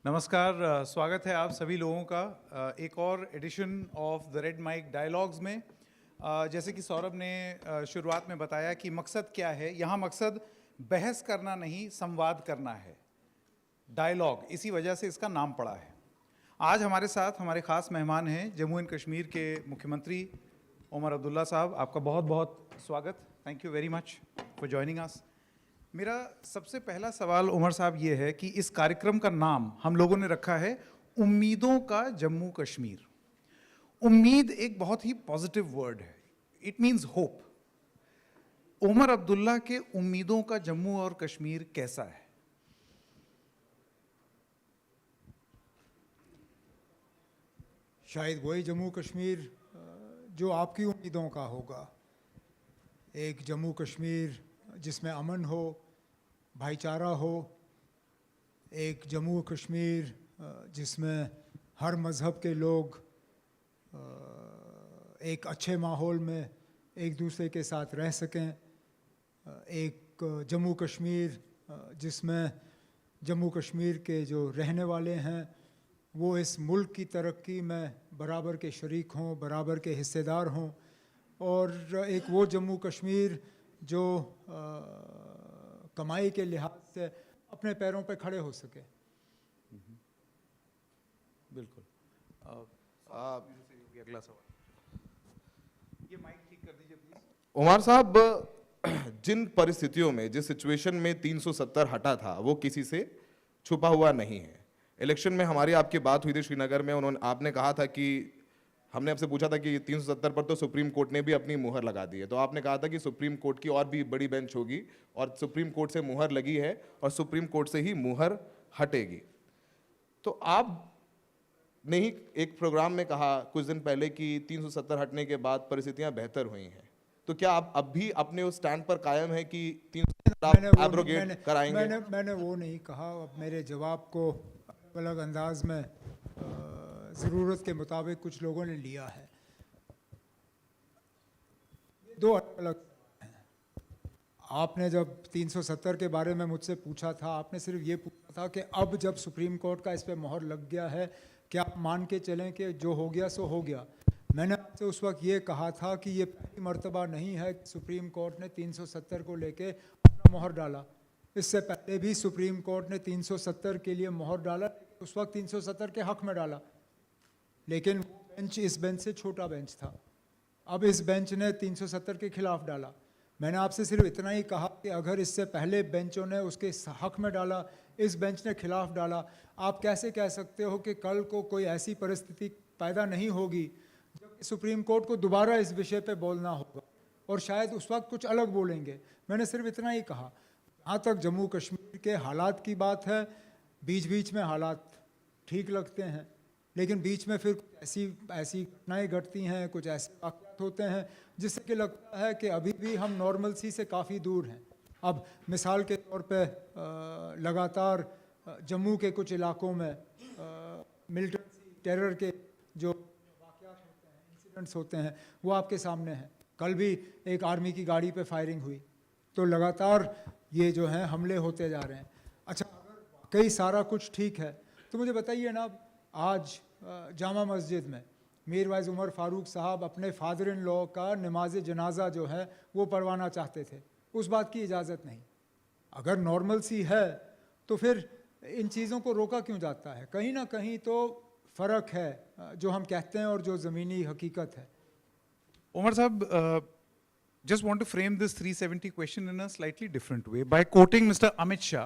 नमस्कार, स्वागत है आप सभी लोगों का एक और edition of the red mic dialogues में। जैसे कि सौरभ ने शुरुआत में बताया कि मकसद क्या है, यहाँ मकसद बहस करना नहीं, संवाद करना है। डायलॉग, इसी वजह से इसका नाम पड़ा है। आज हमारे साथ हमारे ख़ास मेहमान हैं जम्मू एंड कश्मीर के मुख्यमंत्री उमर अब्दुल्ला साहब। आपका बहुत बहुत स्वागत। Thank you very much for joining us. मेरा सबसे पहला सवाल उमर साहब ये है कि इस कार्यक्रम का नाम हम लोगों ने रखा है उम्मीदों का जम्मू कश्मीर। उम्मीद एक बहुत ही पॉजिटिव वर्ड है, it means hope. Omar Abdullah के उम्मीदों का जम्मू और कश्मीर कैसा है? शायद वही जम्मू कश्मीर जो आपकी उम्मीदों का होगा। एक जम्मू कश्मीर जिसमें अमन हो, भाईचारा हो, एक जम्मू कश्मीर जिसमें हर मज़हब के लोग एक अच्छे माहौल में एक दूसरे के साथ रह सकें। एक जम्मू कश्मीर जिसमें जम्मू कश्मीर के जो रहने वाले हैं वो इस मुल्क की तरक्की में बराबर के शरीक हों, बराबर के हिस्सेदार हों। और एक वो जम्मू कश्मीर जो कमाई के लिहाज से अपने पैरों पे खड़े हो सके। बिल्कुल। अगला सवाल, ये माइक ठीक कर दीजिए प्लीज। उमर साहब, जिन परिस्थितियों में, जिस सिचुएशन में 370 हटा था वो किसी से छुपा हुआ नहीं है। इलेक्शन में हमारी आपकी बात हुई थी श्रीनगर में, आपने कहा था कि हमने आपसे पूछा था कि 370 पर तो सुप्रीम कोर्ट ने भी अपनी मुहर लगा दी है, तो आपने कहा था कि सुप्रीम कोर्ट की और भी बड़ी बेंच होगी और सुप्रीम कोर्ट से मुहर लगी है और सुप्रीम कोर्ट से ही मुहर हटेगी। तो आपने ही एक प्रोग्राम में कहा कुछ दिन पहले कि 370 हटने के बाद परिस्थितियां बेहतर हुई हैं, तो क्या आप अब भी अपने उस स्टैंड पर कायम है कि 370 एब्रोगेट कराएंगे? मैंने वो नहीं कहा। अब मेरे जवाब को अलग अंदाज में ज़रूरत के मुताबिक कुछ लोगों ने लिया है। दो अलग हैं। आपने जब 370 के बारे में मुझसे पूछा था, आपने सिर्फ ये पूछा था कि अब जब सुप्रीम कोर्ट का इस पे मोहर लग गया है क्या आप मान के चलें कि जो हो गया सो हो गया। मैंने आपसे उस वक्त ये कहा था कि ये पहली मर्तबा नहीं है कि सुप्रीम कोर्ट ने 370 को लेके अपना मोहर डाला। इससे पहले भी सुप्रीम कोर्ट ने 370 के लिए मोहर डाला, उस वक्त 370 के हक में डाला, लेकिन वो बेंच इस बेंच से छोटा बेंच था। अब इस बेंच ने 370 के खिलाफ डाला। मैंने आपसे सिर्फ इतना ही कहा कि अगर इससे पहले बेंचों ने उसके हक में डाला, इस बेंच ने खिलाफ डाला, आप कैसे कह सकते हो कि कल को कोई ऐसी परिस्थिति पैदा नहीं होगी जब सुप्रीम कोर्ट को दोबारा इस विषय पे बोलना होगा और शायद उस वक्त कुछ अलग बोलेंगे। मैंने सिर्फ इतना ही कहा। जहाँ तक जम्मू कश्मीर के हालात की बात है, बीच बीच में हालात ठीक लगते हैं, लेकिन बीच में फिर ऐसी घटनाएं घटती हैं, कुछ ऐसे वाक़यात होते हैं जिससे कि लगता है कि अभी भी हम नॉर्मलसी से काफ़ी दूर हैं। अब मिसाल के तौर पे लगातार जम्मू के कुछ इलाकों में मिलिटेंसी टेरर के जो वाक़यात होते हैं, इंसिडेंट्स होते हैं, वो आपके सामने हैं। कल भी एक आर्मी की गाड़ी पे फायरिंग हुई। तो लगातार ये जो हैं हमले होते जा रहे हैं। अच्छा, अगर कई सारा कुछ ठीक है तो मुझे बताइए ना, आज जामा मस्जिद में मीर वाइज उमर फारूक साहब अपने फादर इन लॉ का नमाज जनाजा जो है वो पढ़वाना चाहते थे, उस बात की इजाज़त नहीं। अगर नॉर्मल सी है तो फिर इन चीज़ों को रोका क्यों जाता है? कहीं ना कहीं तो फ़र्क है जो हम कहते हैं और जो ज़मीनी हकीकत है। उमर साहब, just want to frame this 370 question in a slightly different way by quoting Mr. Amit Shah,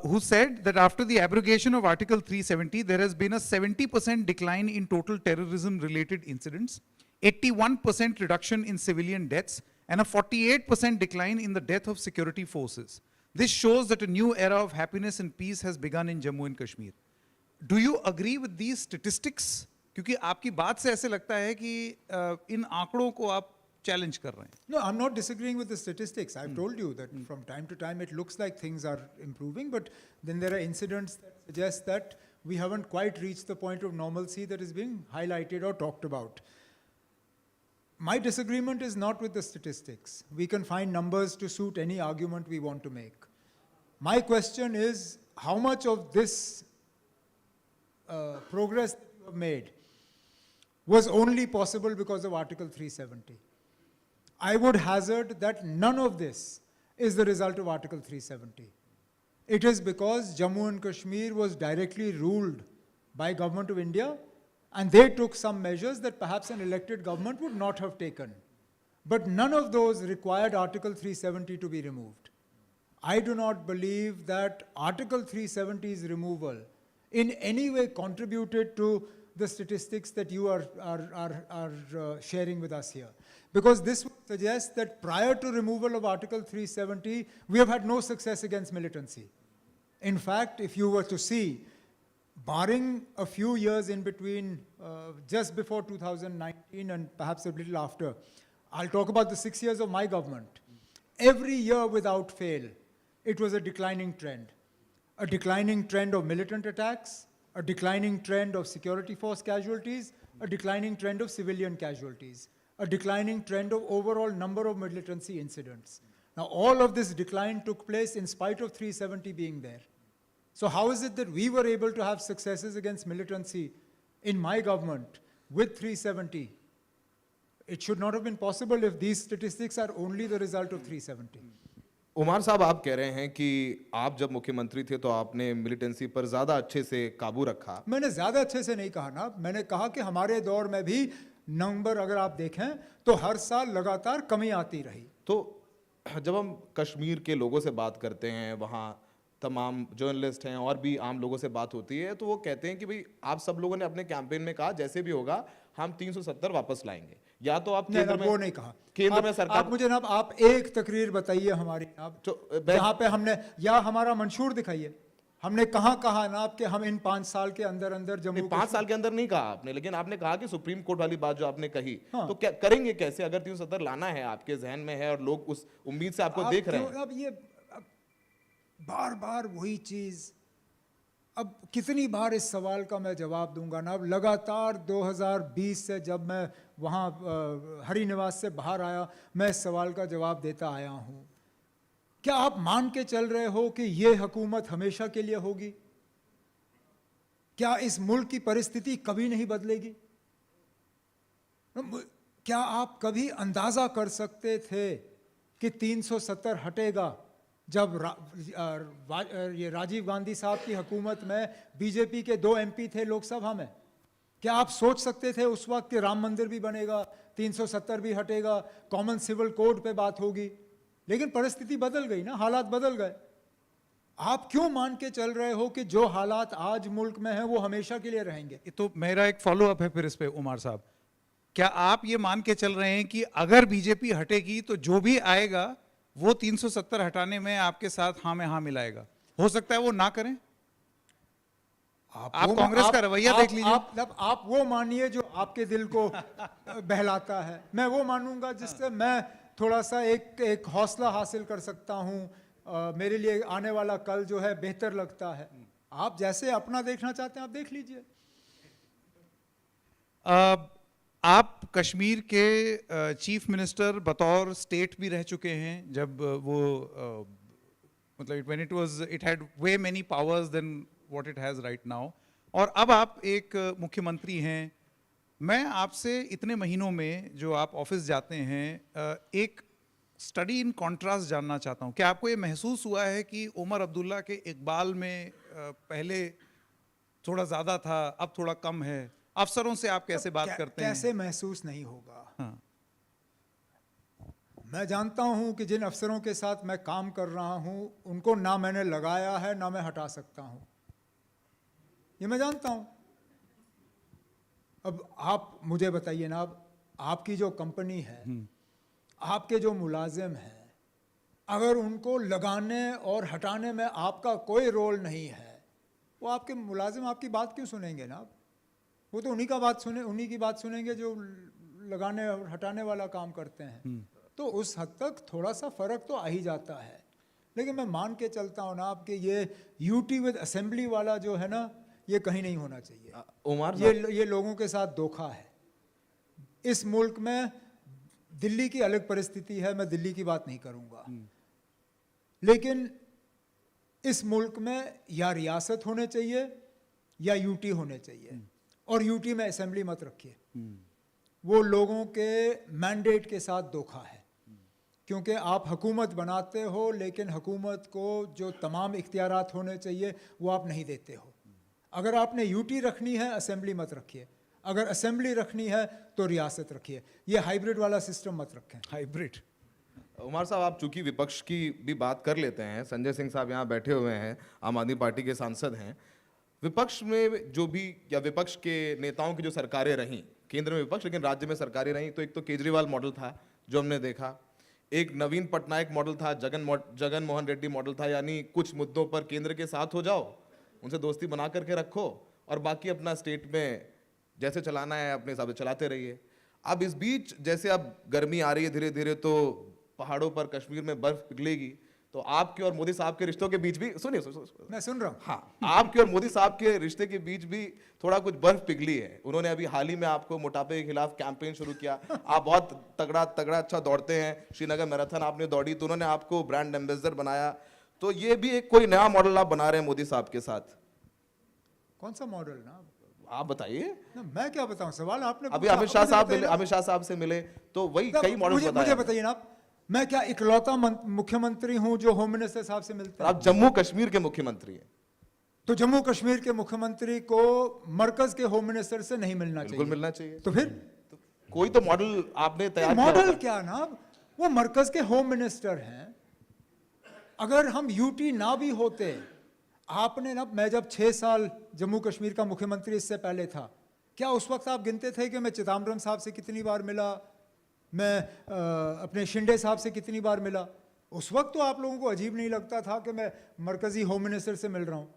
who said that after the abrogation of Article 370, there has been a 70% decline in total terrorism-related incidents, 81% reduction in civilian deaths, and a 48% decline in the death of security forces. This shows that a new era of happiness and peace has begun in Jammu and Kashmir. Do you agree with these statistics? क्योंकि आपकी बात से ऐसे लगता है कि इन आंकड़ों को आप challenge कर रहे हैं. No, I'm not disagreeing with the statistics. I've told you that from time to time it looks like things are improving, but then there are incidents that suggest that we haven't quite reached the point of normalcy that is being highlighted or talked about. My disagreement is not with the statistics. We can find numbers to suit any argument we want to make. My question is, how much of this progress that you have made was only possible because of Article 370. I would hazard that none of this is the result of Article 370. It is because Jammu and Kashmir was directly ruled by Government of India, and they took some measures that perhaps an elected government would not have taken. But none of those required Article 370 to be removed. I do not believe that Article 370's removal in any way contributed to the statistics that you are sharing with us here. Because this would suggest that prior to removal of Article 370, we have had no success against militancy. In fact, if you were to see, barring a few years in between, just before 2019 and perhaps a little after, I'll talk about the 6 years of my government. Every year without fail, it was a declining trend. A declining trend of militant attacks, a declining trend of security force casualties, a declining trend of civilian casualties, a declining trend of overall number of militancy incidents. Now, all of this decline took place in spite of 370 being there. So how is it that we were able to have successes against militancy in my government with 370? It should not have been possible if these statistics are only the result of 370. Umar साहब, आप कह रहे हैं कि आप जब मुख्यमंत्री थे तो आपने मिलिटेंसी पर ज्यादा अच्छे से काबू रखा। मैंने ज्यादा अच्छे से नहीं कहा ना, मैंने कहा कि हमारे दौर में भी नंबर अगर आप देखें तो हर साल लगातार कमी आती रही। तो जब हम कश्मीर के लोगों से बात करते हैं, वहाँ तमाम जर्नलिस्ट हैं और भी आम लोगों से बात होती है, तो वो कहते हैं कि भाई आप सब लोगों ने अपने कैंपेन में कहा जैसे भी होगा हम 370 वापस लाएंगे, या तो आप केंद्र में, वो नहीं कहा। केंद्र में सरकार। आप मुझे ना आप एक तकरीर बताइए हमारी, आप जहाँ पे हमने, या हमारा मंशूर दिखाइए, हमने कहाँ कहा ना कि हम इन 5 साल के अंदर अंदर जम्मू 5 साल के अंदर नहीं कहा आपने, लेकिन आपने कहा कि सुप्रीम कोर्ट वाली बात जो आपने कही, तो क्या करेंगे कैसे अगर 370 लाना है, आपके जहन में है और लोग उस उम्मीद से आपको देख रहे हैं। अब ये बार बार वही चीज, अब कितनी बार इस सवाल का मैं जवाब दूंगा ना। अब लगातार 2020 से जब मैं वहाँ हरि निवास से बाहर आया, मैं इस सवाल का जवाब देता आया हूँ। क्या आप मान के चल रहे हो कि ये हुकूमत हमेशा के लिए होगी? क्या इस मुल्क की परिस्थिति कभी नहीं बदलेगी? क्या आप कभी अंदाजा कर सकते थे कि 370 हटेगा जब ये राजीव गांधी साहब की हुकूमत में बीजेपी के 2 MP थे लोकसभा में? क्या आप सोच सकते थे उस वक्त कि राम मंदिर भी बनेगा, 370 भी हटेगा, कॉमन सिविल कोड पे बात होगी? लेकिन परिस्थिति बदल गई ना, हालात बदल गए। आप क्यों मान के चल रहे हो कि जो हालात आज मुल्क में हैं वो हमेशा के लिए रहेंगे? तो मेरा एक फॉलो अप है फिर इस पे उमर साहब, क्या आप ये मान के चल रहे हैं कि अगर बीजेपी हटेगी तो जो भी आएगा वो 370 हटाने में आपके साथ हाँ में हाँ मिलाएगा? हो सकता है वो ना करें। आप कांग्रेस का रवैया देख लीजिए। आप वो मानिए जो आपके दिल को बहलाता है, मैं वो मानूंगा जिससे मैं थोड़ा सा एक हौसला हासिल कर सकता हूँ। मेरे लिए आने वाला कल जो है बेहतर लगता है। आप जैसे अपना देखना चाहते हैं आप देख लीजिए। आप कश्मीर के चीफ मिनिस्टर बतौर स्टेट भी रह चुके हैं, जब वो मतलब it had way many powers than what it has right now, और अब आप एक मुख्यमंत्री हैं। मैं आपसे इतने महीनों में जो आप ऑफिस जाते हैं एक स्टडी इन कॉन्ट्रास्ट जानना चाहता हूं। क्या आपको ये महसूस हुआ है कि उमर अब्दुल्ला के इकबाल में पहले थोड़ा ज़्यादा था, अब थोड़ा कम है? अफसरों से आप कैसे बात करते हैं? कैसे महसूस नहीं होगा? हाँ। मैं जानता हूं कि जिन अफसरों के साथ मैं काम कर रहा हूं उनको ना मैंने लगाया है ना मैं हटा सकता हूं, ये मैं जानता हूं। अब आप मुझे बताइए ना, अब आपकी जो कंपनी है, आपके जो मुलाजिम हैं, अगर उनको लगाने और हटाने में आपका कोई रोल नहीं है, वो आपके मुलाजिम आपकी बात क्यों सुनेंगे ना? वो तो उन्हीं की बात सुनेंगे जो लगाने और हटाने वाला काम करते हैं। तो उस हद तक थोड़ा सा फर्क तो आ ही जाता है। लेकिन मैं मान के चलता हूँ ना आपके ये यूटी विद असेंबली वाला जो है ना, ये कहीं नहीं होना चाहिए। उमर ये लोगों के साथ धोखा है। इस मुल्क में दिल्ली की अलग परिस्थिति है, मैं दिल्ली की बात नहीं करूंगा, लेकिन इस मुल्क में या रियासत होने चाहिए या यूटी होने चाहिए, और यूटी में असेंबली मत रखिए। वो लोगों के मैंडेट के साथ धोखा है, क्योंकि आप हुकूमत बनाते हो लेकिन हुकूमत को जो तमाम इख्तियारात होने चाहिए वो आप नहीं देते हो। अगर आपने यूटी रखनी है असेंबली मत रखिए, अगर असेंबली रखनी है तो रियासत रखिए। ये हाइब्रिड वाला सिस्टम मत रखें। हाइब्रिड। उमर साहब, आप चूंकि विपक्ष की भी बात कर लेते हैं, संजय सिंह साहब यहाँ बैठे हुए हैं, आम आदमी पार्टी के सांसद हैं। विपक्ष में जो भी, या विपक्ष के नेताओं की जो सरकारें रहीं, केंद्र में विपक्ष लेकिन राज्य में सरकारें रहीं, तो एक तो केजरीवाल मॉडल था जो हमने देखा, एक नवीन पटनायक मॉडल था, जगन मोहन रेड्डी मॉडल था, यानी कुछ मुद्दों पर केंद्र के साथ हो जाओ, उनसे दोस्ती बना करके रखो और बाकी अपना स्टेट में जैसे चलाना है अपने हिसाब से चलाते रहिए। अब इस बीच जैसे अब गर्मी आ रही है धीरे धीरे, तो पहाड़ों पर कश्मीर में बर्फ पिघलेगी, तो आपके और मोदी साहब के रिश्तों के बीच भी सुनिए, मैं सुन रहा हूँ। हाँ, आपके और मोदी साहब के रिश्ते के बीच भी थोड़ा कुछ बर्फ पिघली है। उन्होंने अभी हाल ही में आपको मोटापे के खिलाफ कैंपेन शुरू किया, आप बहुत तगड़ा अच्छा दौड़ते हैं, श्रीनगर मैराथन आपने दौड़ी, तो उन्होंने आपको ब्रांड एम्बेसडर बनाया। तो ये भी एक कोई नया मॉडल आप बना रहे हैं मोदी साहब के साथ। कौन सा मॉडल ना आप बताइए ना, मैं क्या बताऊं, सवाल आपने अभी पूछा, अमित शाह मुझे साहब बताइए मिले, ना। अमित शाह साहब से मिले तो वही कई मॉडल मुझे बताए। बताइए ना, मैं क्या इकलौता मुख्यमंत्री हूं जो होम मिनिस्टर साहब से मिलते हैं? आप जम्मू कश्मीर के मुख्यमंत्री हैं, तो जम्मू कश्मीर के मुख्यमंत्री को मरकज के होम मिनिस्टर से नहीं मिलना बिल्कुल चाहिए? मिलना चाहिए। तो फिर कोई तो मॉडल आपने तैयार किया मॉडल होगा। क्या ना, वो मरकज के होम मिनिस्टर हैं। अगर हम यूटी ना भी होते, आपने ना, मैं जब 6 साल जम्मू कश्मीर का मुख्यमंत्री इससे पहले था, क्या उस वक्त आप गिनते थे कि मैं चिदम्बरम साहब से कितनी बार मिला, मैं अपने शिंदे साहब से कितनी बार मिला? उस वक्त तो आप लोगों को अजीब नहीं लगता था कि मैं मरकजी होम मिनिस्टर से मिल रहा हूँ।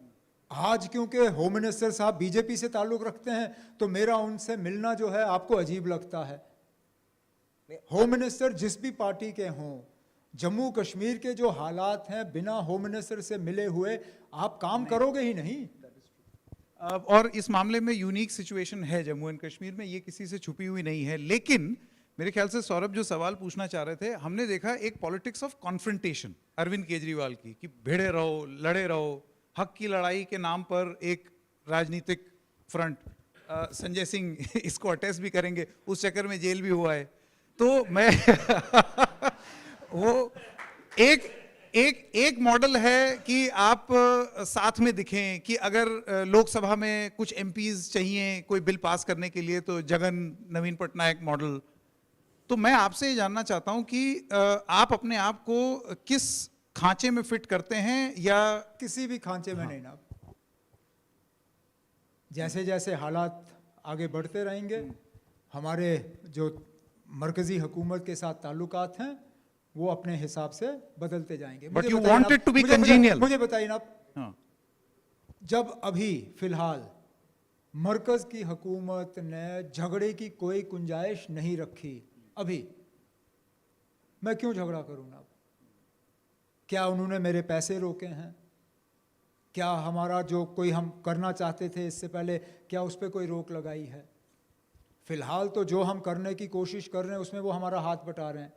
आज क्योंकि होम मिनिस्टर साहब बीजेपी से ताल्लुक़ रखते हैं तो मेरा उनसे मिलना जो है आपको अजीब लगता है। होम मिनिस्टर जिस भी पार्टी के हों, जम्मू कश्मीर के जो हालात हैं, बिना होम मिनिस्टर से मिले हुए आप काम करोगे ही नहीं। और इस मामले में यूनिक सिचुएशन है जम्मू एंड कश्मीर में, ये किसी से छुपी हुई नहीं है। लेकिन मेरे ख्याल से सौरभ जो सवाल पूछना चाह रहे थे, हमने देखा एक politics of confrontation Arvind Kejriwal की, कि भिड़े रहो, लड़े रहो, हक की लड़ाई के नाम पर एक राजनीतिक फ्रंट। संजय सिंह इसको अटेस्ट भी करेंगे, उस चक्कर में जेल भी हुआ है। तो मैं वो एक मॉडल है कि आप साथ में दिखें, कि अगर लोकसभा में कुछ एमपीज चाहिए कोई बिल पास करने के लिए तो जगन नवीन पटनायक मॉडल। तो मैं आपसे ये जानना चाहता हूं कि आप अपने आप को किस खांचे में फिट करते हैं, या किसी भी खांचे में नहीं ना। जैसे जैसे हालात आगे बढ़ते रहेंगे, हमारे जो मरकजी हुकूमत के साथ ताल्लुकात हैं वो अपने हिसाब से बदलते जाएंगे। But you want it to be congenial. मुझे बताइए ना, हाँ, जब अभी फिलहाल मरकज की हुकूमत ने झगड़े की कोई गुंजाइश नहीं रखी, अभी मैं क्यों झगड़ा करूं ना? क्या उन्होंने मेरे पैसे रोके हैं? क्या हमारा जो कोई हम करना चाहते थे इससे पहले, क्या उस पर कोई रोक लगाई है? फिलहाल तो जो हम करने की कोशिश कर रहे हैं उसमें वो हमारा हाथ बटा रहे हैं।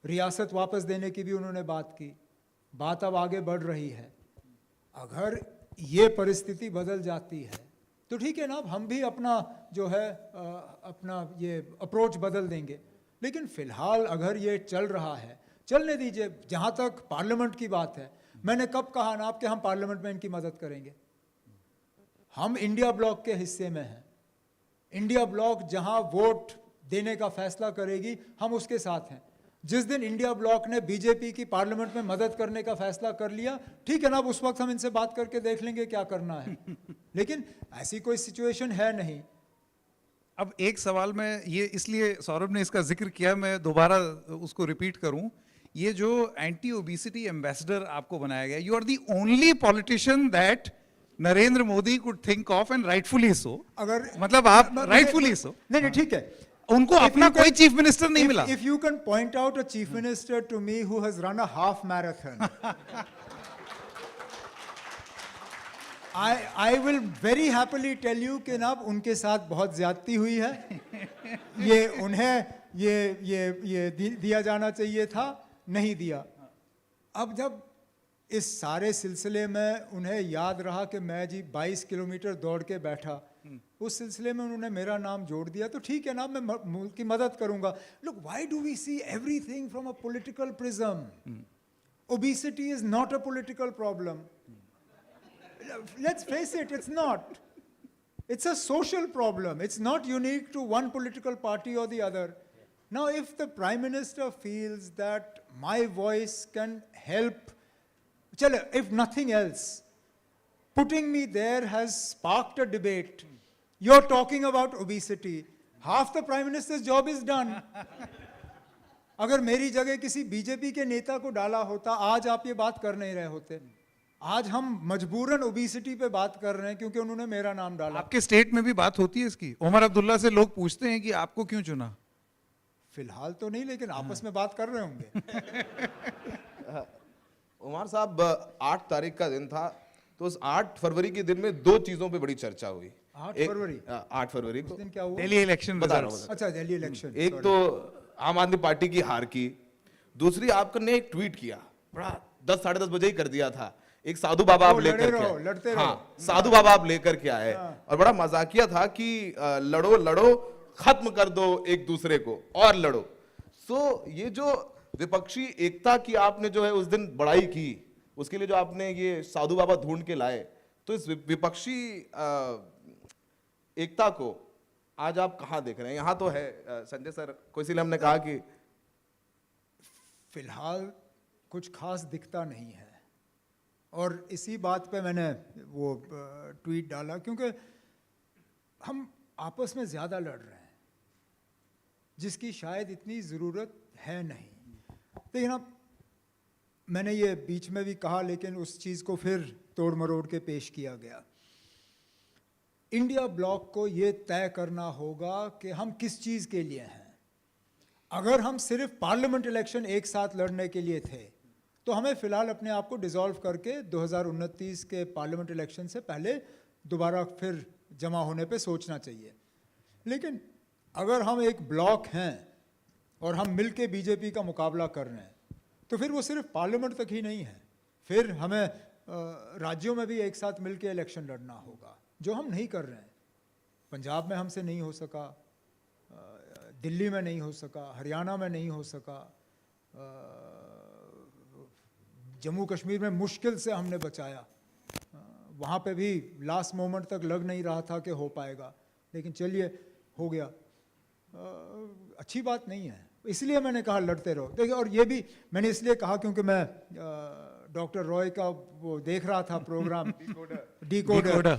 रियासत वापस देने की भी उन्होंने बात की, बात अब आगे बढ़ रही है। अगर ये परिस्थिति बदल जाती है तो ठीक है ना, अब हम भी अपना जो है अपना ये अप्रोच बदल देंगे। लेकिन फ़िलहाल अगर ये चल रहा है, चलने दीजिए। जहाँ तक पार्लियामेंट की बात है, मैंने कब कहा ना आप कि हम पार्लियामेंट में इनकी मदद करेंगे? हम इंडिया ब्लॉक के हिस्से में हैं। इंडिया ब्लॉक जहाँ वोट देने का फैसला करेगी हम उसके साथ हैं। जिस दिन इंडिया ब्लॉक ने बीजेपी की पार्लियामेंट में मदद करने का फैसला कर लिया, ठीक है ना, अब उस वक्त हम इनसे बात करके देख लेंगे क्या करना है। लेकिन ऐसी कोई सिचुएशन है नहीं। अब एक सवाल में ये, इसलिए सौरभ ने इसका जिक्र किया, मैं दोबारा उसको रिपीट करूं। ये जो एंटी ओबेसिटी एम्बेसडर आपको बनाया गया, you are the only politician that Narendra Modi could think of, and rightfully so. अगर मतलब आप राइटफुली सो, नहीं नहीं ठीक है, उनको अपना कोई चीफ मिनिस्टर नहीं मिला। If you can point out a chief minister to me who has run a half marathon, I will very happily tell you कि ना उनके साथ बहुत ज्यादती हुई है। ये उन्हें ये दिया जाना चाहिए था, नहीं दिया। अब जब इस सारे सिलसिले में उन्हें याद रहा कि मैं जी 22 किलोमीटर दौड़ के बैठा, उस सिलसिले में उन्होंने मेरा नाम जोड़ दिया, तो ठीक है ना, मैं मुल्क की मदद करूंगा। Look, why do we see everything from a political prism? Obesity is not a political problem. Let's face it, it's not. It's a social problem. It's not unique to one political party or the other. Now, if the Prime Minister feels that my voice can help, chalo, if nothing else, putting me there has sparked a debate. You're talking about obesity. Half the Prime Minister's job is done. अगर मेरी जगह किसी BJP के नेता को डाला होता, आज आप ये बात कर नहीं रहे होते. आज हम मजबूरन ओबेसिटी पे बात कर रहे हैं क्योंकि उन्होंने मेरा नाम डाला. आपके स्टेट में भी बात होती है इसकी? उमर अब्दुल्ला से लोग पूछते हैं कि आपको क्यों चुना? फिलहाल तो नहीं, लेकिन आपस में बात कर रहे होंगे. उमर साहब, 8 तारीख का दिन था, तो उस 8 फरवरी के दिन में 2 चीजों पे बड़ी चर्चा हुई. 8 फरवरी? 8 फरवरी को दिन क्या हुआ? दिल्ली इलेक्शन बता रहा रिजल्ट्स. हूँ. अच्छा, दिल्ली इलेक्शन. एक तो आम आदमी पार्टी की हार की, दूसरी आपने एक ट्वीट किया, बड़ा 10-10:30 बजे ही कर दिया था, एक साधु बाबा आप लेकर के आए. लड़ते हाँ, रहो. साधु बाबा आप लेकर के आए, और बड़ा मजाकिया था कि लड़ो लड़ो, खत्म कर दो एक दूसरे को और लड़ो. सो ये जो विपक्षी एकता की आपने जो है उस दिन बड़ाई की, उसके लिए जो आपने ये साधु बाबा ढूंढ के लाए, तो इस विपक्षी एकता को आज आप कहाँ देख रहे हैं? यहाँ तो है संजय सर को, इसीलिए हमने कहा कि फिलहाल कुछ खास दिखता नहीं है, और इसी बात पे मैंने वो ट्वीट डाला, क्योंकि हम आपस में ज़्यादा लड़ रहे हैं जिसकी शायद इतनी ज़रूरत है नहीं. लेकिन अब मैंने ये बीच में भी कहा, लेकिन उस चीज़ को फिर तोड़ मरोड़ के पेश किया गया. इंडिया ब्लॉक को ये तय करना होगा कि हम किस चीज़ के लिए हैं. अगर हम सिर्फ पार्लियामेंट इलेक्शन एक साथ लड़ने के लिए थे, तो हमें फ़िलहाल अपने आप को डिसॉल्व करके 2029 के पार्लियामेंट इलेक्शन से पहले दोबारा फिर जमा होने पे सोचना चाहिए. लेकिन अगर हम एक ब्लॉक हैं और हम मिल के बीजेपी का मुकाबला कर रहे हैं, तो फिर वो सिर्फ पार्लियामेंट तक ही नहीं है, फिर हमें राज्यों में भी एक साथ मिल के इलेक्शन लड़ना होगा, जो हम नहीं कर रहे हैं. पंजाब में हमसे नहीं हो सका, दिल्ली में नहीं हो सका, हरियाणा में नहीं हो सका, जम्मू कश्मीर में मुश्किल से हमने बचाया, वहाँ पे भी लास्ट मोमेंट तक लग नहीं रहा था कि हो पाएगा, लेकिन चलिए हो गया. अच्छी बात नहीं है, इसलिए मैंने कहा लड़ते रहो. देखिए, और ये भी मैंने इसलिए कहा क्योंकि मैं डॉक्टर रॉय का वो देख रहा था प्रोग्राम डिकोडर,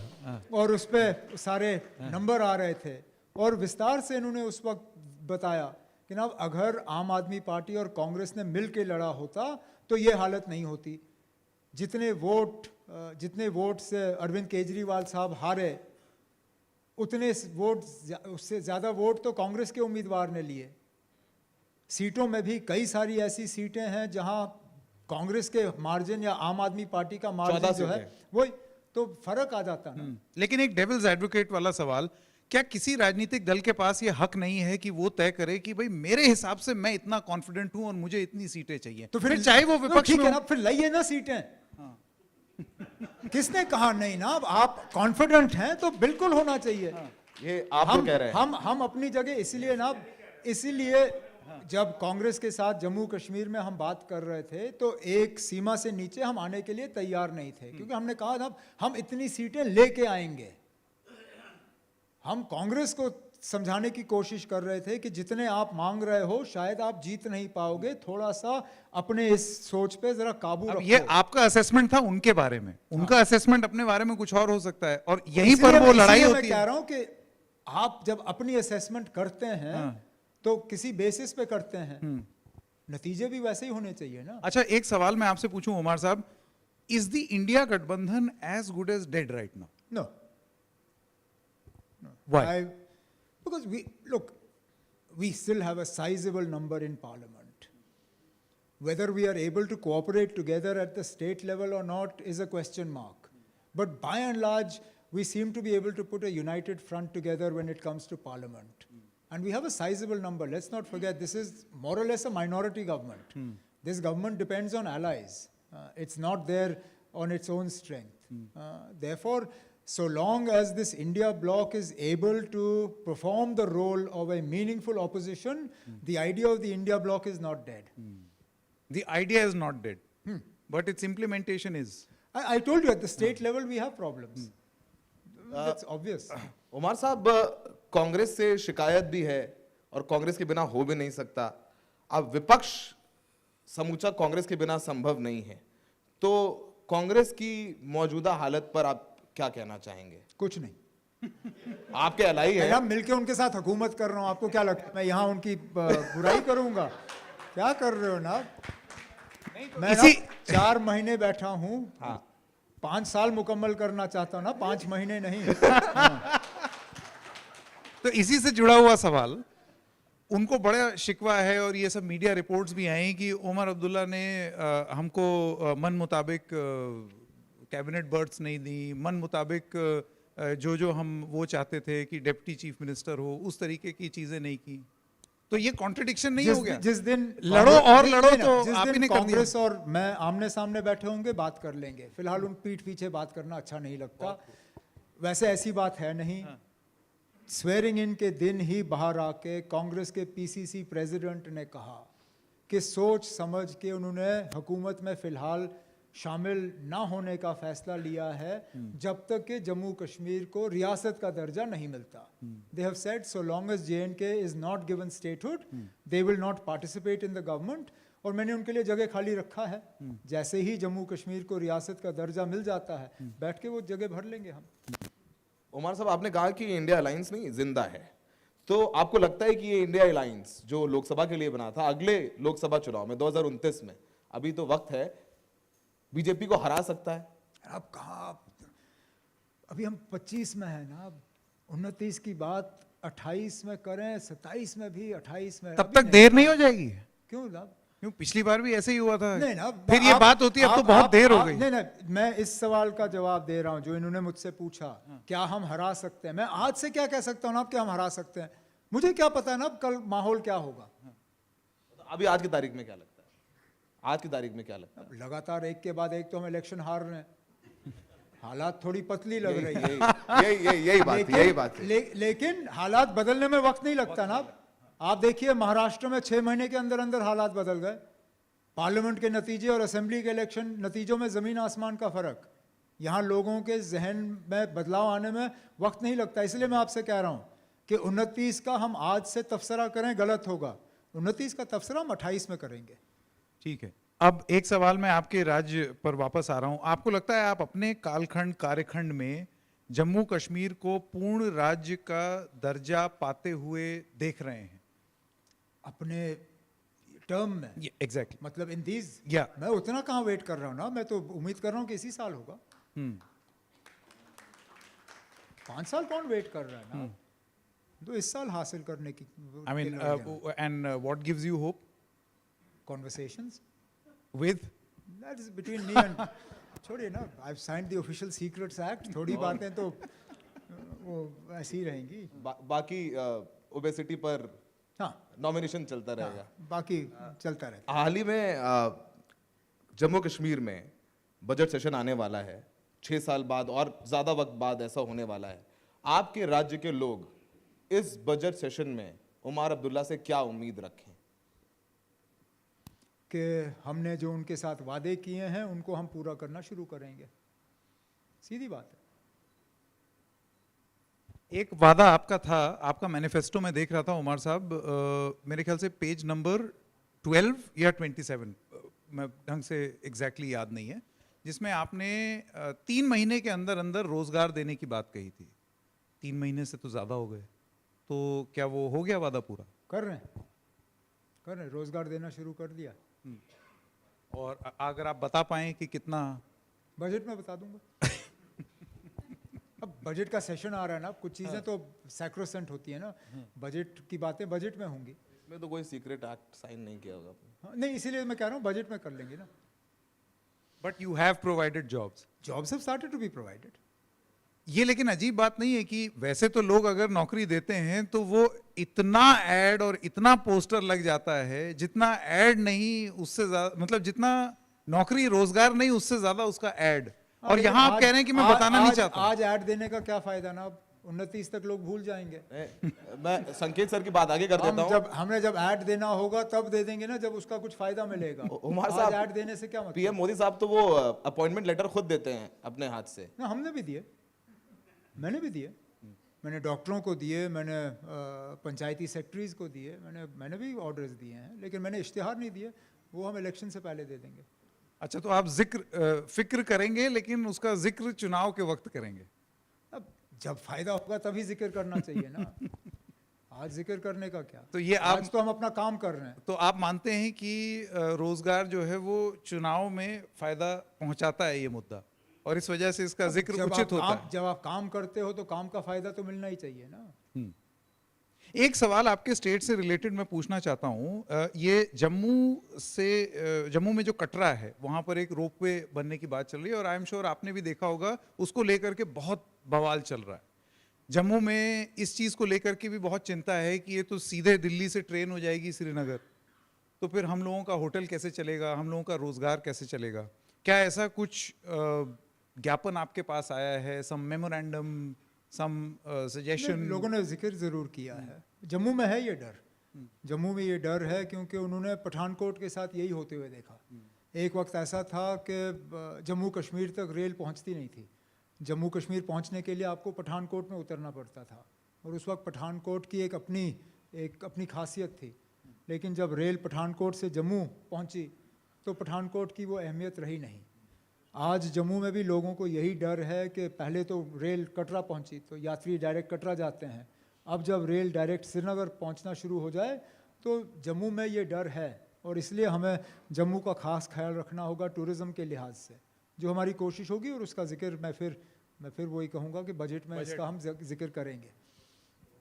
और उस पर सारे नंबर आ रहे थे, और विस्तार से इन्होंने उस वक्त बताया कि ना अगर आम आदमी पार्टी और कांग्रेस ने मिल के लड़ा होता तो ये हालत नहीं होती. जितने वोट से अरविंद केजरीवाल साहब हारे, उतने वोट, उससे ज़्यादा वोट तो कांग्रेस के उम्मीदवार ने लिए. सीटों में भी कई सारी ऐसी सीटें हैं जहां कांग्रेस के मार्जिन या आम आदमी पार्टी का मार्जिन जो है वही, तो फर्क आ जाता ना. लेकिन एक डेविल्स एडवोकेट वाला सवाल, क्या किसी राजनीतिक दल के पास ये हक नहीं है कि वो तय करे कि भाई मेरे हिसाब से मैं इतना कॉन्फिडेंट हूं और मुझे इतनी सीटें चाहिए? तो फिर चाहे वो विपक्ष में हो, फिर लाइए ना सीटें. किसने कहा नहीं ना? आप कॉन्फिडेंट हैं तो बिल्कुल होना चाहिए. ये आप जो कह रहे हैं, हम अपनी जगह, इसीलिए जब कांग्रेस के साथ जम्मू कश्मीर में हम बात कर रहे थे, तो एक सीमा से नीचे हम आने के लिए तैयार नहीं थे, क्योंकि हमने कहा था हम इतनी सीटें लेके आएंगे. हम कांग्रेस को समझाने की कोशिश कर रहे थे कि जितने आप मांग रहे हो शायद आप जीत नहीं पाओगे, थोड़ा सा अपने इस सोच पे जरा काबू रखो. ये आपका असेसमेंट था उनके बारे में, उनका असेसमेंट अपने बारे में कुछ और हो सकता है, और यहीं पर वो लड़ाई होती है. मैं कह रहा हूं कि आप जब अपनी असेसमेंट करते हैं तो किसी बेसिस पे करते हैं, नतीजे भी वैसे ही होने चाहिए ना. अच्छा, एक सवाल मैं आपसे पूछूं उमर साहब, इज द इंडिया गठबंधन as good as dead right now? No. Why? Because we still have a sizable number in parliament. Whether we are able to cooperate together at the state level or not is a question mark. But by and large, we seem to be able to put a united front together when it comes to parliament. And we have a sizable number. Let's not forget, this is more or less a minority government. This government depends on allies. It's not there on its own strength. Therefore, so long as this India bloc is able to perform the role of a meaningful opposition, the idea of the India bloc is not dead. The idea is not dead, but its implementation is. I told you at the state level we have problems. That's obvious. Omar साहब, कांग्रेस से शिकायत भी है और कांग्रेस के बिना हो भी नहीं सकता। अब विपक्ष समूचा कांग्रेस के बिना संभव नहीं है, तो कांग्रेस की मौजूदा हालत पर आप क्या कहना चाहेंगे? कुछ नहीं। आपके अलाई है। मैं मिलके उनके साथ हुकूमत कर रहा हूँ, आपको क्या लगता है मैं यहाँ उनकी बुराई करूँगा? क्या कर रहे हो ना? मैं ना 4 महीने बैठा हूँ, 5 साल मुकम्मल करना चाहता हूँ ना, 5 महीने नहीं। तो इसी से जुड़ा हुआ सवाल, उनको बड़ा शिकवा है और ये सब मीडिया रिपोर्ट्स भी आई कि उमर अब्दुल्ला ने हमको मन मुताबिक कैबिनेट बर्ड्स नहीं दी, मन मुताबिक जो हम वो चाहते थे कि डिप्टी चीफ मिनिस्टर हो, उस तरीके की चीजें नहीं की। तो ये कॉन्ट्रडिक्शन नहीं हो गया? जिस दिन लड़ो और लड़ो नहीं, तो जिस आप ही दिन ने कर दिया। कांग्रेस और मैं आमने सामने बैठे होंगे बात कर लेंगे। फिलहाल उन पीठ पीछे बात करना अच्छा नहीं लगता। वैसे ऐसी बात है नहीं। स्वेरिंग इन के दिन ही बाहर आके कांग्रेस के पीसीसी प्रेसिडेंट ने कहा कि सोच समझ के उन्होंने हुकूमत में फिलहाल शामिल ना होने का फैसला लिया है जब तक कि जम्मू कश्मीर को रियासत का दर्जा नहीं मिलता। They have said so long as J&K is not given statehood they will not participate in the government. और मैंने उनके लिए जगह खाली रखा है। जैसे ही जम्मू कश्मीर को रियासत का दर्जा मिल जाता है, बैठ के वो जगह भर लेंगे हम। उमर साहब, आपने कहा कि इंडिया अलायंस नहीं जिंदा है, तो आपको लगता है कि ये इंडिया अलायंस जो लोकसभा के लिए बना था, अगले लोकसभा चुनाव में 2029 में, अभी तो वक्त है, बीजेपी को हरा सकता है? अब कहा, अभी हम 25 में है ना, 29 की बात 28 में करें, 27 में भी, 28 में तब तक देर नहीं हो जाएगी? क्यों ना? क्यों, पिछली बार भी ऐसे ही हुआ था। नहीं ना, फिर ये बात होती है, अब तो बहुत देर हो गई। नहीं नहीं, मैं इस सवाल का जवाब दे रहा हूं जो इन्होंने मुझसे पूछा, क्या हम हरा सकते हैं? मैं आज से क्या कह सकता हूं ना कि हम हरा सकते हैं? मुझे क्या पता है ना कल माहौल क्या होगा। अभी आज की तारीख में क्या लगता है? आज की तारीख में क्या लगता है? लगातार एक के बाद एक तो हम इलेक्शन हार रहे हैं, हालात थोड़ी पतली लग रही है। यही बात है। लेकिन हालात बदलने में वक्त नहीं लगता ना। आप देखिए महाराष्ट्र में 6 महीने के अंदर अंदर हालात बदल गए। पार्लियामेंट के नतीजे और असेंबली के इलेक्शन नतीजों में जमीन आसमान का फर्क। यहाँ लोगों के जहन में बदलाव आने में वक्त नहीं लगता। इसलिए मैं आपसे कह रहा हूँ कि 29 का हम आज से तबसरा करें गलत होगा। 29 का तबसरा हम 28 में करेंगे। ठीक है, अब एक सवाल मैं आपके राज्य पर वापस आ रहा हूं। आपको लगता है आप अपने कालखंड कार्यखंड में जम्मू कश्मीर को पूर्ण राज्य का दर्जा पाते हुए देख रहे हैं? अपने टर्म में एग्जैक्टली, मतलब इन दीज या मैं उतना कहाँ वेट कर रहा हूँ ना। मैं तो उम्मीद कर रहा हूँ कि इसी साल होगा। 5 साल कौन वेट कर रहा है ना? तो इस साल हासिल करने की I mean, and what gives you hope? Conversations with, that is between me and छोड़िए ना, I have signed the official secrets act. थोड़ी बातें तो वो ऐसी ही रहेंगी। बाकी ओबेसिटी पर हाँ, नॉमिनेशन चलता रहेगा। बाकी चलता रहेगा। हाल ही में जम्मू कश्मीर में बजट सेशन आने वाला है, 6 साल बाद और ज्यादा वक्त बाद ऐसा होने वाला है। आपके राज्य के लोग इस बजट सेशन में उमर अब्दुल्ला से क्या उम्मीद रखें? कि हमने जो उनके साथ वादे किए हैं उनको हम पूरा करना शुरू करेंगे। सीधी बात है। एक वादा आपका था, आपका मैनिफेस्टो में देख रहा था उमर साहब, मेरे ख्याल से पेज नंबर 12 या 27, मैं ढंग से एग्जैक्टली याद नहीं है, जिसमें आपने 3 महीने के अंदर अंदर रोजगार देने की बात कही थी। 3 महीने से तो ज़्यादा हो गए, तो क्या वो हो गया वादा पूरा? कर रहे हैं, रोजगार देना शुरू कर दिया। और अगर आप बता पाएं कि कितना? बजट में बता दूंगा। अब बजट का सेशन आ रहा है ना, कुछ चीज़ें तो सैक्रोसेंट होती है ना। बजट की बातें बजट में होंगी। मैं तो कोई सीक्रेट एक्ट साइन नहीं किया होगा आपने। नहीं, इसीलिए मैं कह रहा हूँ बजट में कर लेंगे ना। But you have provided jobs. Jobs have started to be provided. ये लेकिन अजीब बात नहीं है कि वैसे तो लोग अगर नौकरी देते हैं तो वो इतना एड और इतना पोस्टर लग जाता है, जितना एड नहीं उससे ज्यादा, मतलब जितना नौकरी रोजगार नहीं, उससे ज्यादा उसका ऐड। और लेकिन यहाँ आप आज- कह रहे हैं कि मैं आज- बताना नहीं आज- चाहता। आज ऐड देने का क्या फायदा ना, अब 29 तक लोग भूल जाएंगे। मैं संकेत सर की बात आगे कर देता हूँ। हमें जब ऐड देना होगा तब दे देंगे ना, जब उसका कुछ फायदा मिलेगा। उमर आज साहब, ऐड देने से क्या मतलब? पीएम मोदी साहब तो वो अपॉइंटमेंट लेटर खुद देते हैं अपने हाथ से। ना, हमने भी दिए, मैंने भी दिए, मैंने डॉक्टरों को दिए, मैंने पंचायती सेक्रेटरीज को दिए, मैंने भी ऑर्डर्स दिए हैं, लेकिन मैंने इश्तिहार नहीं दिए, वो हम इलेक्शन से पहले दे देंगे। अच्छा, तो आप फिक्र करेंगे, लेकिन उसका जिक्र चुनाव के वक्त करेंगे। अब जब फायदा होगा तभी जिक्र करना चाहिए ना। आज जिक्र करने का क्या? तो ये आप- आज तो हम अपना काम कर रहे हैं। तो आप मानते हैं कि रोजगार जो है वो चुनाव में फायदा पहुंचाता है ये मुद्दा, और इस वजह से इसका जिक्र उचित होता है। जब आप काम करते हो तो काम का फायदा तो मिलना ही चाहिए ना। एक सवाल आपके स्टेट से रिलेटेड मैं पूछना चाहता हूँ। ये जम्मू में जो कटरा है, वहाँ पर एक रोपवे बनने की बात चल रही है, और आई एम श्योर आपने भी देखा होगा, उसको लेकर के बहुत बवाल चल रहा है। जम्मू में इस चीज़ को लेकर के भी बहुत चिंता है कि ये तो सीधे दिल्ली से ट्रेन हो जाएगी श्रीनगर, तो फिर हम लोगों का होटल कैसे चलेगा, हम लोगों का रोजगार कैसे चलेगा? क्या ऐसा कुछ ज्ञापन आपके पास आया है, सम मेमोरेंडम, सम सजेशन? लोगों ने जिक्र जरूर किया है। जम्मू में है ये डर, जम्मू में ये डर है क्योंकि उन्होंने पठानकोट के साथ यही होते हुए देखा। एक वक्त ऐसा था कि जम्मू कश्मीर तक रेल पहुंचती नहीं थी। जम्मू कश्मीर पहुंचने के लिए आपको पठानकोट में उतरना पड़ता था, और उस वक्त पठानकोट की एक अपनी खासियत थी। लेकिन जब रेल पठानकोट से जम्मू पहुंची तो पठानकोट की वो अहमियत रही नहीं। आज जम्मू में भी लोगों को यही डर है कि पहले तो रेल कटरा पहुंची तो यात्री डायरेक्ट कटरा जाते हैं, अब जब रेल डायरेक्ट श्रीनगर पहुंचना शुरू हो जाए तो जम्मू में ये डर है, और इसलिए हमें जम्मू का खास ख्याल रखना होगा टूरिज़्म के लिहाज से, जो हमारी कोशिश होगी। और उसका जिक्र मैं फिर वही कहूँगा कि बजट में इसका हम जिक्र करेंगे।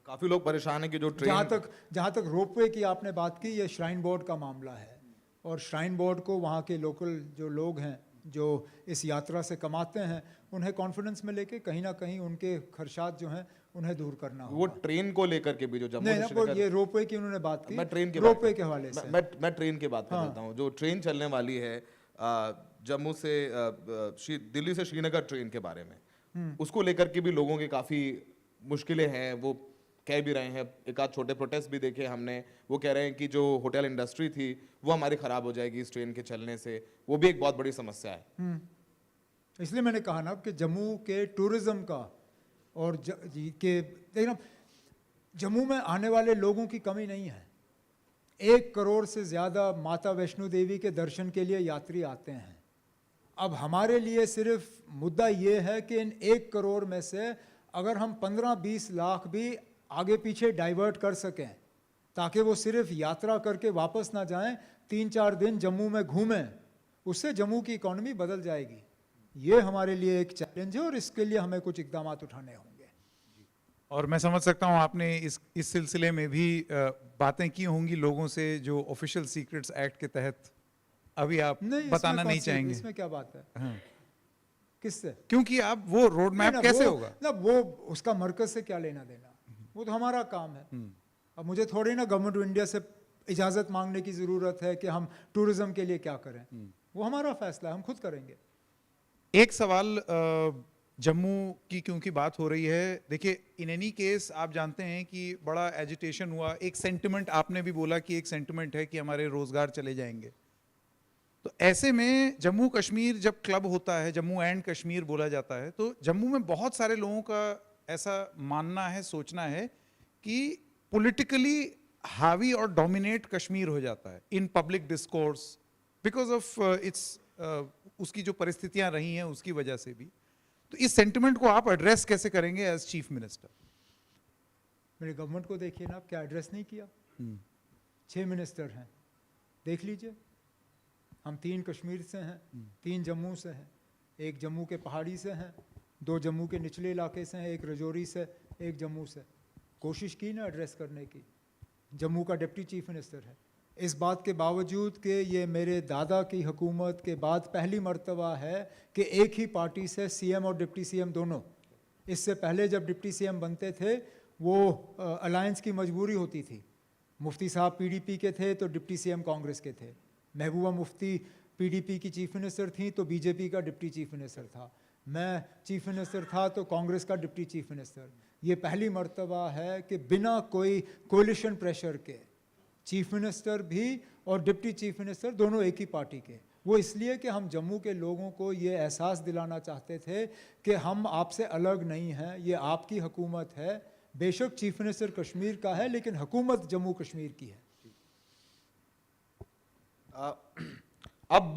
काफी लोग परेशान हैं कि जो ट्रेन, जहाँ तक रोपवे की आपने बात की, ये श्राइन बोर्ड का मामला है, और श्राइन बोर्ड को वहाँ के लोकल जो लोग हैं जो इस यात्रा से कमाते हैं, उन्हें कॉन्फिडेंस में लेके कहीं ना कहीं उनके खर्चात जो हैं उन्हें दूर करना वो होगा। ट्रेन को लेकर के भी जो जम्मू नहीं, से वो श्रीनगर- ये रोपवे की उन्होंने बात की, मैं ट्रेन के रोपवे के हवाले से। मैं ट्रेन की बात कर देता हूँ। जो ट्रेन चलने वाली है जम्मू से दिल्ली से श्रीनगर ट्रेन के बारे में, उसको लेकर के भी लोगों की काफी मुश्किलें हैं। वो कह भी रहे हैं, एक आध छोटे प्रोटेस्ट भी देखे हमने, वो कह रहे हैं कि जो होटल इंडस्ट्री थी वो हमारी खराब हो जाएगी इस ट्रेन के चलने से, वो भी एक बहुत बड़ी समस्या है। इसलिए मैंने कहा ना कि जम्मू के टूरिज़्म का और देखना, जम्मू में आने वाले लोगों की कमी नहीं है। 1 करोड़ से ज़्यादा माता वैष्णो देवी के दर्शन के लिए यात्री आते हैं। अब हमारे लिए सिर्फ मुद्दा ये है कि इन 1 करोड़ में से अगर हम 15-20 लाख भी आगे पीछे डाइवर्ट कर सकें, ताकि वो सिर्फ यात्रा करके वापस ना जाएं, 3-4 दिन जम्मू में घूमें, उससे जम्मू की इकॉनमी बदल जाएगी। ये हमारे लिए एक चैलेंज है, और इसके लिए हमें कुछ इकदाम उठाने होंगे। और मैं समझ सकता हूँ आपने इस सिलसिले में भी बातें की होंगी लोगों से, जो ऑफिशियल सीक्रेट्स एक्ट के तहत अभी आप बताना नहीं चाहेंगे। इसमें क्या बात है? हाँ। किससे? क्योंकि आप वो रोड मैप कैसे होगा? ना वो उसका मरकज से क्या लेना देना, वो तो हमारा काम है। अब मुझे थोड़ी ना गवर्नमेंट ऑफ इंडिया से इजाज़त मांगने की ज़रूरत है कि हम टूरिज़्म के लिए क्या करें। वो हमारा फैसला है, हम खुद करेंगे। एक सवाल जम्मू की क्योंकि बात हो रही है, देखिए इन एनी केस आप जानते हैं कि बड़ा एजिटेशन हुआ, एक सेंटिमेंट आपने भी बोला कि एक सेंटिमेंट है कि हमारे रोजगार चले जाएंगे। तो ऐसे में जम्मू कश्मीर जब क्लब होता है, जम्मू एंड कश्मीर बोला जाता है, तो जम्मू में बहुत सारे लोगों का ऐसा मानना है, सोचना है कि पॉलिटिकली हावी और डोमिनेट कश्मीर हो जाता है in public discourse because of its उसकी जो परिस्थितियां रही हैं उसकी वजह से भी। तो इस सेंटिमेंट को आप एड्रेस कैसे करेंगे एज चीफ मिनिस्टर? मेरे गवर्नमेंट को देखिए ना, आप क्या एड्रेस नहीं किया। 6 मिनिस्टर हैं, देख लीजिए। हम 3 कश्मीर से हैं, 3 जम्मू से हैं, 1 जम्मू के पहाड़ी से हैं, 2 जम्मू के निचले इलाके से हैं, 1 रजौरी से, 1 जम्मू से। कोशिश की ना एड्रेस करने की। जम्मू का डिप्टी चीफ मिनिस्टर है। इस बात के बावजूद कि ये मेरे दादा की हुकूमत के बाद पहली मर्तबा है कि एक ही पार्टी से सीएम और डिप्टी सीएम दोनों, इससे पहले जब डिप्टी सीएम बनते थे वो अलायंस की मजबूरी होती थी। मुफ्ती साहब पीडीपी के थे तो डिप्टी सीएम कांग्रेस के थे। महबूबा मुफ्ती पीडीपी की चीफ मिनिस्टर थी तो बीजेपी का डिप्टी चीफ मिनिस्टर था, मैं चीफ मिनिस्टर था तो कांग्रेस का डिप्टी चीफ मिनिस्टर। ये पहली मर्तबा है कि बिना कोई कोलिशन प्रेशर के चीफ मिनिस्टर भी और डिप्टी चीफ मिनिस्टर दोनों एक ही पार्टी के। वो इसलिए कि हम जम्मू के लोगों को ये एहसास दिलाना चाहते थे कि हम आपसे अलग नहीं हैं, ये आपकी हुकूमत है। बेशक चीफ मिनिस्टर कश्मीर का है लेकिन हुकूमत जम्मू कश्मीर की है। अब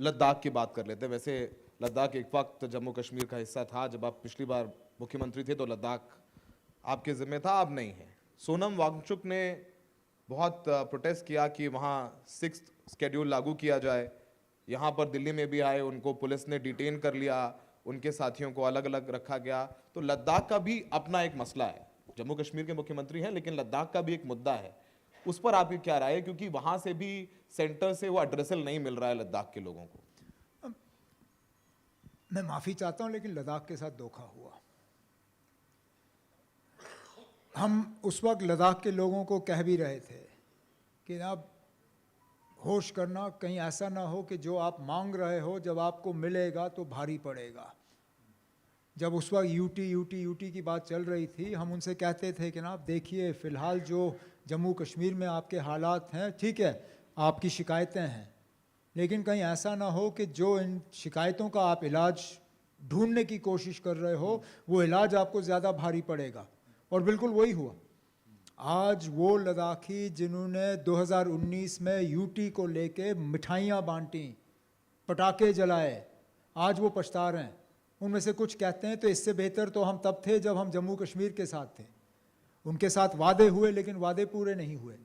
लद्दाख की बात कर लेते हैं। वैसे लद्दाख एक वक्त जम्मू कश्मीर का हिस्सा था। जब आप पिछली बार मुख्यमंत्री थे तो लद्दाख आपके जिम्मे था, अब नहीं है। सोनम वांगचुक ने बहुत प्रोटेस्ट किया कि वहाँ 6th शेड्यूल लागू किया जाए। यहाँ पर दिल्ली में भी आए, उनको पुलिस ने डिटेन कर लिया, उनके साथियों को अलग अलग रखा गया। तो लद्दाख का भी अपना एक मसला है। जम्मू कश्मीर के मुख्यमंत्री हैं लेकिन लद्दाख का भी एक मुद्दा है। उस पर आपकी क्या राय है, क्योंकि वहां से भी सेंटर से वो एड्रेसल नहीं मिल रहा है लद्दाख के लोगों को। मैं माफ़ी चाहता हूं लेकिन लद्दाख के साथ धोखा हुआ। हम उस वक्त लद्दाख के लोगों को कह भी रहे थे कि आप होश करना, कहीं ऐसा ना हो कि जो आप मांग रहे हो जब आपको मिलेगा तो भारी पड़ेगा। जब उस वक्त यूटी की बात चल रही थी, हम उनसे कहते थे कि ना आप देखिए फ़िलहाल जो जम्मू कश्मीर में आपके हालात हैं, ठीक है आपकी शिकायतें हैं, लेकिन कहीं ऐसा ना हो कि जो इन शिकायतों का आप इलाज ढूंढने की कोशिश कर रहे हो वो इलाज आपको ज़्यादा भारी पड़ेगा। और बिल्कुल वही हुआ। आज वो लद्दाखी जिन्होंने 2019 में यूटी को लेके मिठाइयाँ बांटी, पटाखे जलाए, आज वो पछता रहे हैं। उनमें से कुछ कहते हैं तो इससे बेहतर तो हम तब थे जब हम जम्मू कश्मीर के साथ थे। उनके साथ वादे हुए लेकिन वादे पूरे नहीं हुए।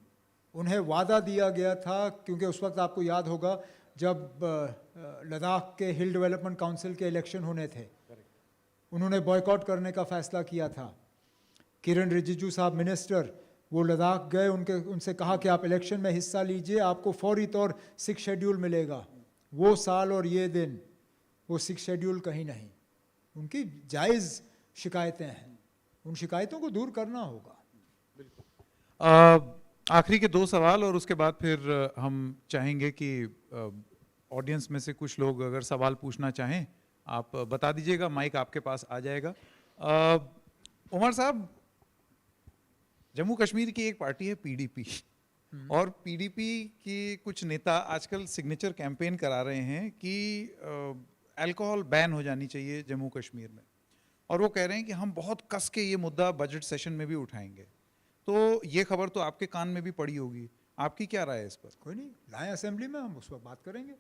उन्हें वादा दिया गया था, क्योंकि उस वक्त आपको याद होगा जब लद्दाख के हिल डेवलपमेंट काउंसिल के इलेक्शन होने थे, उन्होंने बॉयकॉट करने का फ़ैसला किया था। किरण रिजिजू साहब मिनिस्टर वो लद्दाख गए, उनसे कहा कि आप इलेक्शन में हिस्सा लीजिए, आपको फौरी तौर 6 शेड्यूल मिलेगा। वो साल और ये दिन वो 6 शेड्यूल कहीं नहीं। उनकी जायज़ शिकायतें हैं, उन शिकायतों को दूर करना होगा। आखिरी के 2 सवाल और उसके बाद फिर हम चाहेंगे कि ऑडियंस में से कुछ लोग अगर सवाल पूछना चाहें आप बता दीजिएगा, माइक आपके पास आ जाएगा। उमर साहब, जम्मू कश्मीर की एक पार्टी है पीडीपी, और पीडीपी के कुछ नेता आजकल सिग्नेचर कैंपेन करा रहे हैं कि अल्कोहल बैन हो जानी चाहिए जम्मू कश्मीर में, और वो कह रहे हैं कि हम बहुत कस के ये मुद्दा बजट सेशन में भी उठाएंगे। तो ये खबर तो आपके कान में भी पड़ी होगी, आपकी क्या राय है इस पर? कोई नहीं, लाएं असेंबली में, हम उस वक्त बात करेंगे।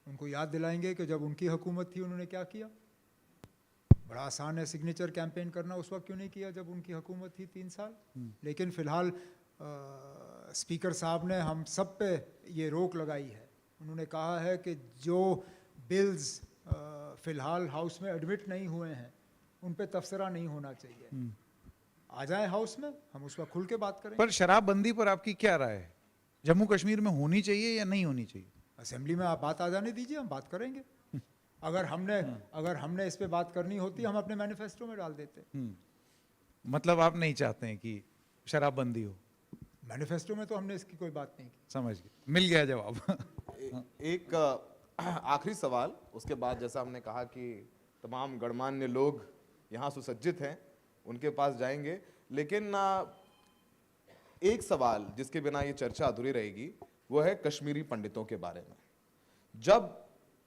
उनको याद दिलाएंगे कि जब उनकी हुकूमत थी उन्होंने क्या किया। बड़ा आसान है सिग्नेचर कैंपेन करना, उस वक्त क्यों नहीं किया जब उनकी हुकूमत थी 3 साल। लेकिन फ़िलहाल स्पीकर साहब ने हम सब पे ये रोक लगाई है। उन्होंने कहा है कि जो बिल्स फ़िलहाल हाउस में एडमिट नहीं हुए हैं उन पे तबसरा नहीं होना चाहिए। आ जाए हाउस में, हम उस वक्त खुल के बात करें। पर शराबबंदी पर आपकी क्या राय है? जम्मू कश्मीर में होनी चाहिए या नहीं होनी चाहिए? असेंबली में आप बात आ जाने दीजिए, हम बात करेंगे। अगर हमने इस पे बात करनी होती हम अपने मैनिफेस्टो में डाल देते। मतलब आप नहीं चाहते हैं कि शराबबंदी हो? मैनिफेस्टो में तो हमने इसकी कोई बात नहीं की। समझ गए, मिल गया जवाब। एक आखिरी सवाल, उसके बाद जैसा हमने कहा कि तमाम गणमान्य लोग यहाँ सुसज्जित हैं, उनके पास जाएंगे, लेकिन एक सवाल जिसके बिना ये चर्चा अधूरी रहेगी वो है कश्मीरी पंडितों के बारे में। जब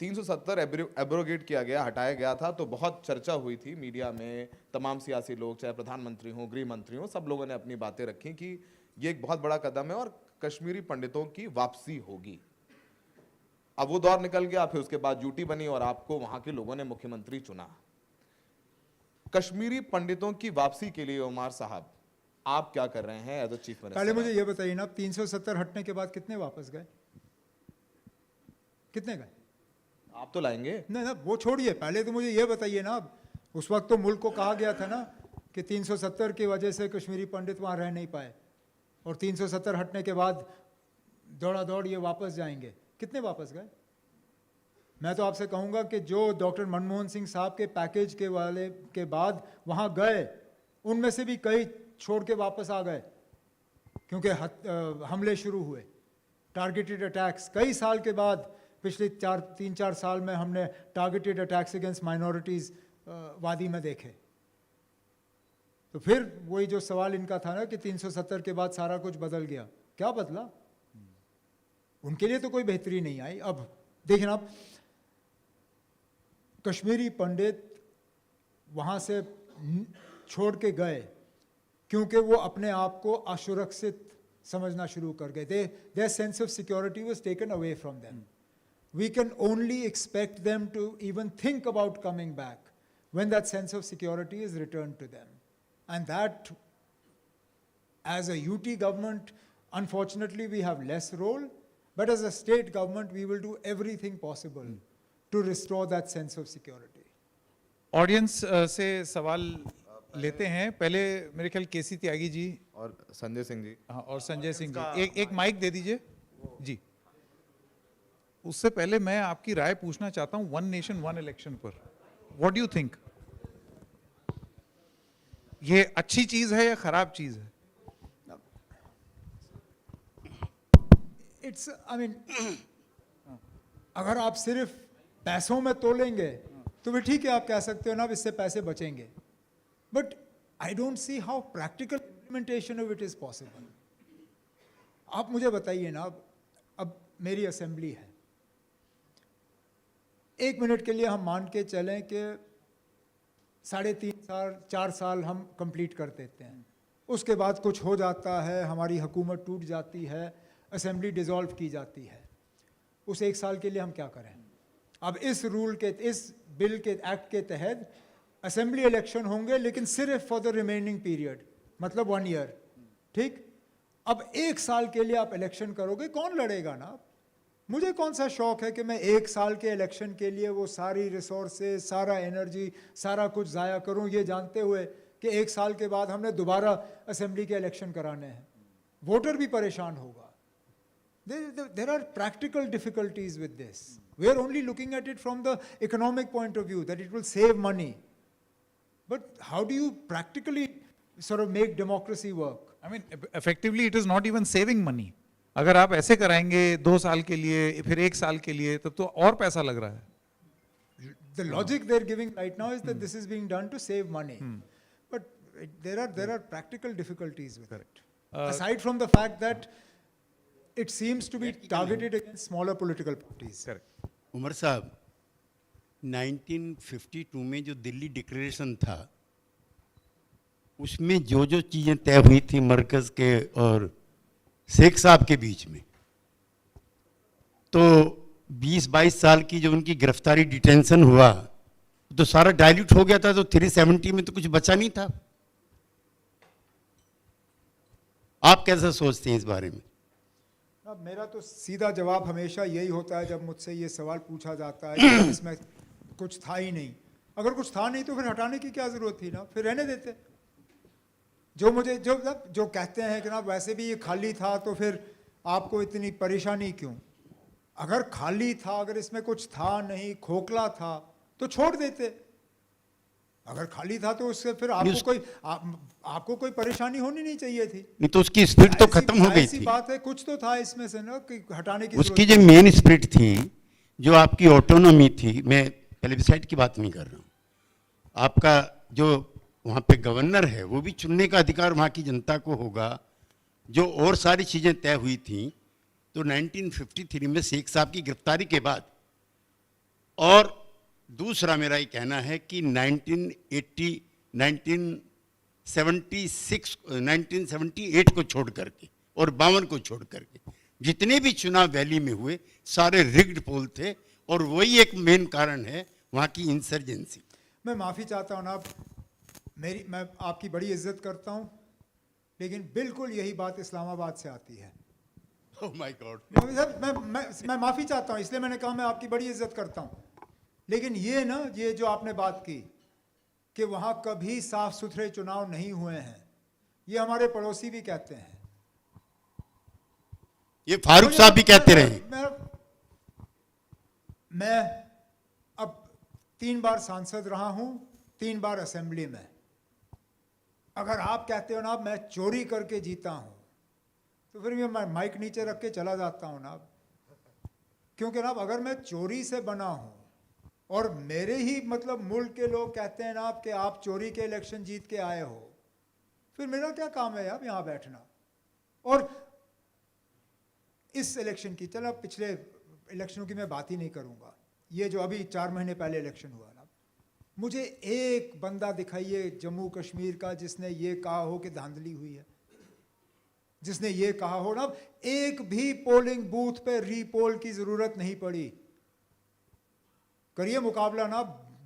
370 एब्रोगेट किया गया, हटाया गया था, तो बहुत चर्चा हुई थी मीडिया में। तमाम सियासी लोग, चाहे प्रधानमंत्री हों, गृह मंत्री हों, सब लोगों ने अपनी बातें रखी कि ये एक बहुत बड़ा कदम है और कश्मीरी पंडितों की वापसी होगी। अब वो दौर निकल गया, फिर उसके बाद यूटी बनी और आपको वहां के लोगों ने मुख्यमंत्री चुना। कश्मीरी पंडितों की वापसी के लिए उमर साहब आप क्या कर रहे हैं एज अ चीफ मिनिस्टर? पहले मुझे ये बताइए ना, 370 हटने के बाद कितने वापस गए? कितने गए? आप तो लाएंगे। नहीं ना, वो छोड़िए, पहले तो मुझे ये बताइए ना। उस वक्त तो मुल्क को कहा गया था ना कि 370 की वजह से कश्मीरी पंडित वहाँ रह नहीं पाए, और 370 हटने के बाद दौड़ा दौड़ ये वापस जाएंगे। कितने वापस गए? मैं तो आपसे कहूँगा कि जो डॉक्टर मनमोहन सिंह साहब के पैकेज के वाले के बाद वहाँ गए, उनमें से भी कई छोड़ के वापस आ गए, क्योंकि हमले शुरू हुए, टारगेटेड अटैक्स। कई साल के बाद पिछले 3-4 साल में हमने टारगेटेड अटैक्स अगेंस्ट माइनॉरिटीज़ वादी में देखे। तो फिर वही जो सवाल इनका था ना कि 370 के बाद सारा कुछ बदल गया, क्या बदला? उनके लिए तो कोई बेहतरी नहीं आई। अब देखिए ना, कश्मीरी पंडित वहाँ से छोड़ के गए क्योंकि वो अपने आप को असुरक्षित समझना शुरू कर गए थे। Their sense of security was taken away from them. We can only expect them to even think about coming back when that sense of security is return to them, and that as a UT government, unfortunately we have less role, but as a state government we will do everything possible to restore that sense of security. Audience से सवाल लेते हैं। पहले मेरे ख्याल केसी त्यागी जी और संजय सिंह जी। हाँ, और संजय सिंह जी, एक माइक दे दीजिए जी। उससे पहले मैं आपकी राय पूछना चाहता हूं वन नेशन वन इलेक्शन पर। व्हाट डू यू थिंक, ये अच्छी चीज है या खराब चीज है? It's, I mean, अगर आप सिर्फ पैसों में तोलेंगे तो भी ठीक है, आप कह सकते हो ना इससे पैसे बचेंगे, but I don't see how practical implementation of it is possible. आप मुझे बताइए ना, अब मेरी असेंबली है, 1 मिनट के लिए हम मान के चलें कि 3.5 साल 4 साल हम कंप्लीट कर देते हैं, उसके बाद कुछ हो जाता है, हमारी हुकूमत टूट जाती है, असेंबली डिसॉल्व की जाती है, उस 1 साल के लिए हम क्या करें? अब इस रूल के, इस बिल के एक्ट के तहत असेंबली इलेक्शन होंगे, लेकिन सिर्फ फॉर द रिमेनिंग पीरियड, मतलब 1 ईयर, ठीक? अब 1 साल के लिए आप इलेक्शन करोगे, कौन लड़ेगा ना? मुझे कौन सा शौक है कि मैं 1 साल के इलेक्शन के लिए वो सारी रिसोर्सेज, सारा एनर्जी, सारा कुछ ज़ाया करूं, ये जानते हुए कि 1 साल के बाद हमने दोबारा असेंबली के इलेक्शन कराने हैं। वोटर भी परेशान होगा। There are practical difficulties with this. We are only looking at it from the economic point of view, that it will save money. But how do you practically sort of make democracy work? I mean, effectively it is not even saving money. अगर आप ऐसे कराएंगे 2 साल के लिए, फिर 1 साल के लिए, तब तो और पैसा लग रहा है। The logic they're giving right now is that this is being done to save money. But there are practical difficulties with it. Aside from the fact that it seems to be targeted against smaller political parties. Correct. Umar साहब, 1952 में जो Delhi declaration था, उसमें जो जो चीज़ें तय हुई थी मरकज़ के और शेख साहब के बीच में, तो 20-22 साल की जो उनकी गिरफ्तारी डिटेंशन हुआ, तो सारा डाइल्यूट हो गया था, तो 370 में तो कुछ बचा नहीं था। आप कैसा सोचते हैं इस बारे में? अब मेरा तो सीधा जवाब हमेशा यही होता है जब मुझसे ये सवाल पूछा जाता है कि इसमें कुछ था ही नहीं। अगर कुछ था नहीं तो फिर हटाने की क्या ज़रूरत थी ना, फिर रहने देते। जो कहते हैं कि ना वैसे भी ये खाली था तो फिर आपको इतनी परेशानी क्यों? अगर खाली था, अगर इसमें कुछ था नहीं, खोखला था, तो छोड़ देते। अगर खाली था तो उससे फिर आपको कोई परेशानी होनी नहीं चाहिए थी। नहीं तो उसकी स्पिरिट तो खत्म हो गई ऐसी थी। बात है, कुछ तो था इसमें से ना कि हटाने की उसकी जो मेन स्पिरिट थी, जो आपकी ऑटोनॉमी थी, मैं प्लेबिसाइट की बात नहीं कर रहा हूँ, आपका जो वहाँ पे गवर्नर है वो भी चुनने का अधिकार वहाँ की जनता को होगा, जो और सारी चीज़ें तय हुई थी। तो 1953 में शेख साहब की गिरफ्तारी के बाद, और दूसरा मेरा ये कहना है कि 1978 को छोड़ करके और 52 को छोड़ करके जितने भी चुनाव वैली में हुए सारे रिग्ड पोल थे, और वही एक मेन कारण है वहाँ की इंसर्जेंसी। मैं माफ़ी चाहता हूँ ना, मैं आपकी बड़ी इज्जत करता हूँ, लेकिन बिल्कुल यही बात इस्लामाबाद से आती है। Oh my God. मैं माफ़ी चाहता हूँ, इसलिए मैंने कहा मैं आपकी बड़ी इज्जत करता हूँ, लेकिन ये जो आपने बात की कि वहाँ कभी साफ सुथरे चुनाव नहीं हुए हैं, ये हमारे पड़ोसी भी कहते हैं, ये फारूक साहब भी कहते रहे। मैं अब 3 बार सांसद रहा हूँ, 3 बार असेंबली में। अगर आप कहते हो ना मैं चोरी करके जीता हूँ, तो फिर मैं माइक नीचे रख के चला जाता हूँ ना। क्योंकि जनाब अगर मैं चोरी से बना हूं और मेरे ही मतलब मुल्क के लोग कहते हैं ना कि आप चोरी के इलेक्शन जीत के आए हो, फिर मेरा क्या काम है अब यहाँ बैठना। और इस इलेक्शन की, चलो पिछले इलेक्शनों की मैं बात ही नहीं करूँगा, ये जो अभी 4 महीने पहले इलेक्शन हुआ ना, मुझे एक बंदा दिखाइए जम्मू कश्मीर का जिसने ये कहा हो कि धांधली हुई है, जिसने ये कहा हो ना एक भी पोलिंग बूथ पे रीपोल की जरूरत नहीं पड़ी। करिए मुकाबला ना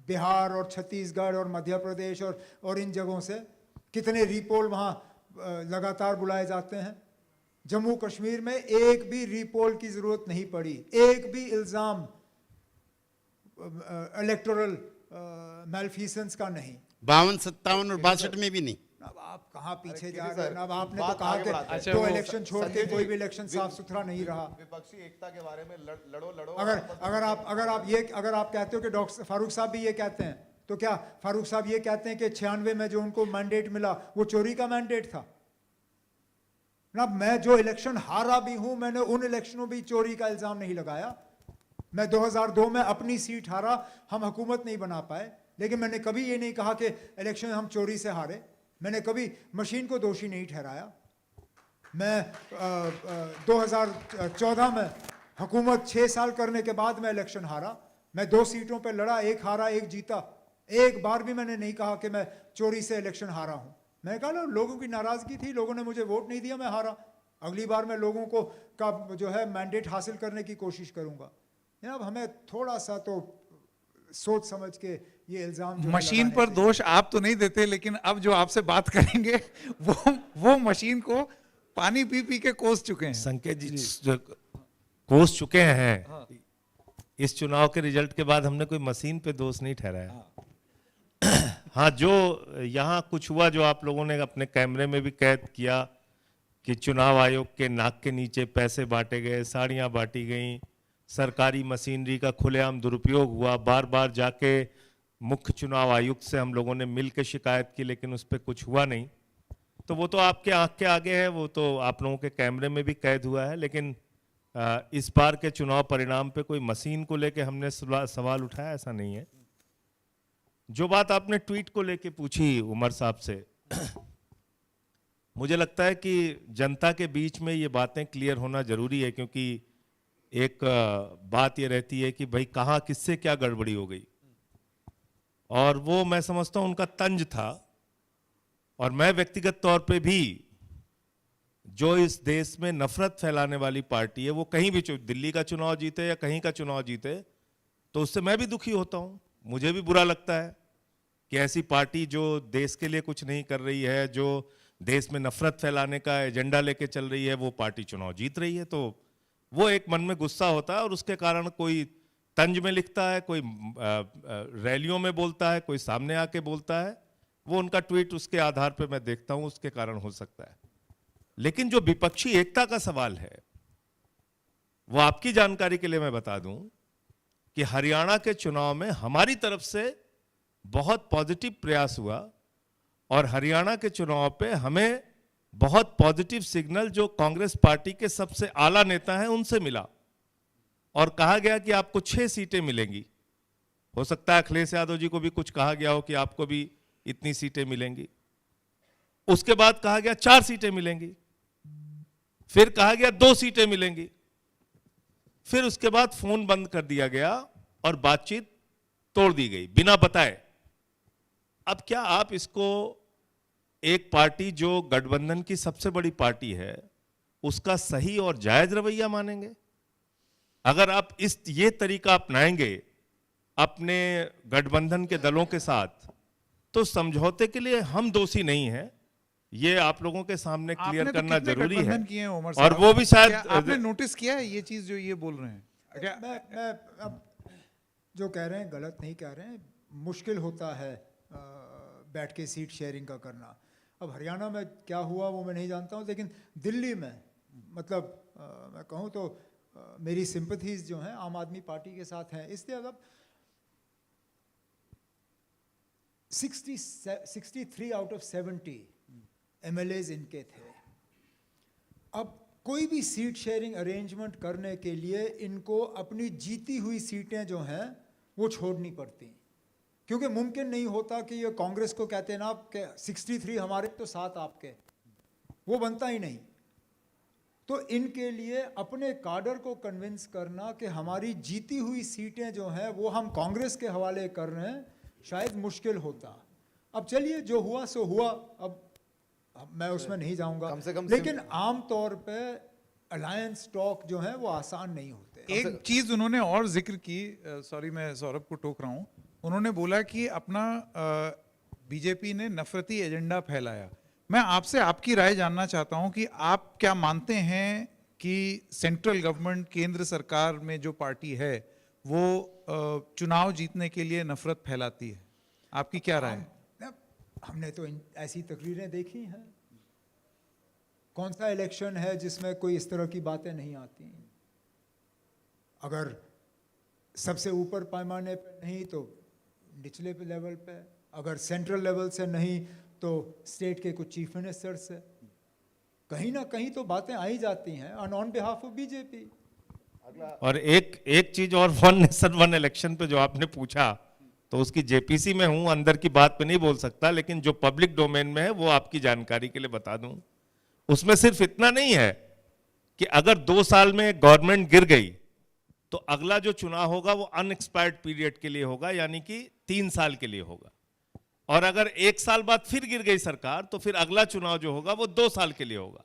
बिहार और छत्तीसगढ़ और मध्य प्रदेश और इन जगहों से, कितने रीपोल वहाँ लगातार बुलाए जाते हैं। जम्मू कश्मीर में एक भी रीपोल की जरूरत नहीं पड़ी, एक भी इल्ज़ाम इलेक्टोरल मैलफिसेंस का नहीं। 52, 57 और 62 में भी नहीं। अब आप कहाँ पीछे जा केसी रहे हैं? सर, अब आपने तो बात कहा आगे कि बढ़ाते हैं। अच्छा, दो वो इलेक्शन छोड़ के संजय जी, कोई भी इलेक्शन साफ सुथरा नहीं रहा। विपक्षी एकता के बारे में लड़ो अगर आप कहते हो कि डॉक्टर फारूक साहब भी ये कहते हैं, तो क्या फारूक साहब ये कहते हैं कि 96 में जो उनको मैंडेट मिला वो चोरी का मैंडेट था ना? मैं जो इलेक्शन हारा भी हूं, मैंने उन इलेक्शनों भी चोरी का इल्जाम नहीं लगाया। मैं 2002 में अपनी सीट हारा, हम हुकूमत नहीं बना पाए, लेकिन मैंने कभी ये नहीं कहा कि इलेक्शन हम चोरी से हारे। मैंने कभी मशीन को दोषी नहीं ठहराया। मैं 2014 में हुकूमत 6 साल करने के बाद मैं इलेक्शन हारा। मैं 2 सीटों पर लड़ा, एक हारा एक जीता। एक बार भी मैंने नहीं कहा कि मैं चोरी से इलेक्शन हारा हूं। मैंने कहा लोगों की नाराजगी थी, लोगों ने मुझे वोट नहीं दिया, मैं हारा। अगली बार मैं लोगों को का जो है मैंडेट हासिल करने की कोशिश करूंगा। जनाब हमें थोड़ा सा तो सोच समझ के ये इल्जाम जो है मशीन लगाने पर चाहिए। दोष आप तो नहीं देते, लेकिन अब जो आपसे बात करेंगे वो मशीन को पानी पी पी के कोस चुके हैं। संकेत जी जो कोस चुके हैं, इस चुनाव के रिजल्ट के बाद हमने कोई मशीन पे दोष नहीं ठहराया। हाँ, जो यहाँ कुछ हुआ, जो आप लोगों ने अपने कैमरे में भी कैद किया कि चुनाव आयोग के नाक के नीचे पैसे बांटे गए, साड़ियाँ बांटी गईं, सरकारी मशीनरी का खुलेआम दुरुपयोग हुआ, बार बार जाके मुख्य चुनाव आयुक्त से हम लोगों ने मिल के शिकायत की, लेकिन उस पर कुछ हुआ नहीं। तो वो तो आपके आंख के आगे है, वो तो आप लोगों के कैमरे में भी कैद हुआ है। लेकिन इस बार के चुनाव परिणाम पे कोई मशीन को लेके हमने सवाल उठाया, ऐसा नहीं है। जो बात आपने ट्वीट को लेके पूछी उमर साहब से, मुझे लगता है कि जनता के बीच में ये बातें क्लियर होना जरूरी है, क्योंकि एक बात ये रहती है कि भाई कहाँ किससे क्या गड़बड़ी हो गई, और वो मैं समझता हूं उनका तंज था। और मैं व्यक्तिगत तौर पे भी, जो इस देश में नफरत फैलाने वाली पार्टी है, वो कहीं भी दिल्ली का चुनाव जीते या कहीं का चुनाव जीते, तो उससे मैं भी दुखी होता हूं। मुझे भी बुरा लगता है कि ऐसी पार्टी जो देश के लिए कुछ नहीं कर रही है, जो देश में नफरत फैलाने का एजेंडा लेके चल रही है, वो पार्टी चुनाव जीत रही है। तो वो एक मन में गुस्सा होता है, और उसके कारण कोई तंज में लिखता है, कोई रैलियों में बोलता है, कोई सामने आके बोलता है। वो उनका ट्वीट उसके आधार पे मैं देखता हूं, उसके कारण हो सकता है। लेकिन जो विपक्षी एकता का सवाल है, वो आपकी जानकारी के लिए मैं बता दूं कि हरियाणा के चुनाव में हमारी तरफ से बहुत पॉजिटिव प्रयास हुआ, और हरियाणा के चुनाव पे हमें बहुत पॉजिटिव सिग्नल जो कांग्रेस पार्टी के सबसे आला नेता हैं उनसे मिला, और कहा गया कि आपको 6 सीटें मिलेंगी। हो सकता है अखिलेश यादव जी को भी कुछ कहा गया हो कि आपको भी इतनी सीटें मिलेंगी। उसके बाद कहा गया 4 सीटें मिलेंगी, फिर कहा गया 2 सीटें मिलेंगी, फिर उसके बाद फोन बंद कर दिया गया और बातचीत तोड़ दी गई बिना बताए। अब क्या आप इसको एक पार्टी जो गठबंधन की सबसे बड़ी पार्टी है उसका सही और जायज रवैया मानेंगे? अगर आप ये तरीका अपनाएंगे अपने गठबंधन के दलों के साथ, तो समझौते के लिए हम दोषी नहीं हैं, ये आप लोगों के सामने क्लियर आपने तो करना कितने जरूरी है। गठबंधन किए हैं उमर और साहब? वो भी शायद क्या आपने नोटिस किया है ये चीज जो ये बोल रहे हैं? क्या मैं अब जो कह रहे हैं गलत नहीं कह रहे हैं। मुश्किल होता है बैठ के सीट शेयरिंग का करना। अब हरियाणा में क्या हुआ वो मैं नहीं जानता हूँ, लेकिन दिल्ली में मतलब मैं कहूँ तो मेरी सिंपथीज जो हैं आम आदमी पार्टी के साथ हैं। इसलिए अब 63 आउट ऑफ 70 MLAs इनके थे। अब कोई भी सीट शेयरिंग अरेंजमेंट करने के लिए इनको अपनी जीती हुई सीटें जो हैं वो छोड़नी पड़ती, क्योंकि मुमकिन नहीं होता कि ये कांग्रेस को कहते ना कि 63 हमारे तो 7 आपके, वो बनता ही नहीं। तो इनके लिए अपने काडर को कन्विंस करना कि हमारी जीती हुई सीटें जो हैं वो हम कांग्रेस के हवाले कर रहे हैं, शायद मुश्किल होता। अब चलिए जो हुआ सो हुआ, अब मैं उसमें नहीं जाऊंगा, कम से कम लेकिन आम तौर पे अलायंस टॉक जो है वो आसान नहीं होते। एक चीज उन्होंने और जिक्र की, सॉरी मैं सौरभ को टोक रहा हूँ, उन्होंने बोला कि अपना बीजेपी ने नफरती एजेंडा फैलाया। मैं आपसे आपकी राय जानना चाहता हूं कि आप क्या मानते हैं कि सेंट्रल गवर्नमेंट, केंद्र सरकार में जो पार्टी है वो चुनाव जीतने के लिए नफरत फैलाती है? आपकी क्या राय है? हमने तो ऐसी तकरीरें देखी हैं। कौन सा इलेक्शन है जिसमें कोई इस तरह की बातें नहीं आती? अगर सबसे ऊपर पैमाने पे नहीं तो निचले लेवल पे, अगर सेंट्रल लेवल से नहीं तो स्टेट के कुछ चीफ मिनिस्टर से, कहीं ना कहीं तो बातें आ ही जाती हैं ऑन बिहाफ ऑफ बीजेपी। और एक चीज और, वन नेशन वन इलेक्शन पे जो आपने पूछा, तो उसकी जेपीसी में हूं, अंदर की बात पे नहीं बोल सकता, लेकिन जो पब्लिक डोमेन में है वो आपकी जानकारी के लिए बता दूं। उसमें सिर्फ इतना नहीं है कि अगर 2 साल में गवर्नमेंट गिर गई तो अगला जो चुनाव होगा वो अनएक्सपायर्ड पीरियड के लिए होगा, यानी कि 3 साल के लिए होगा। और अगर 1 साल बाद फिर गिर गई सरकार तो फिर अगला चुनाव जो होगा वो 2 साल के लिए होगा।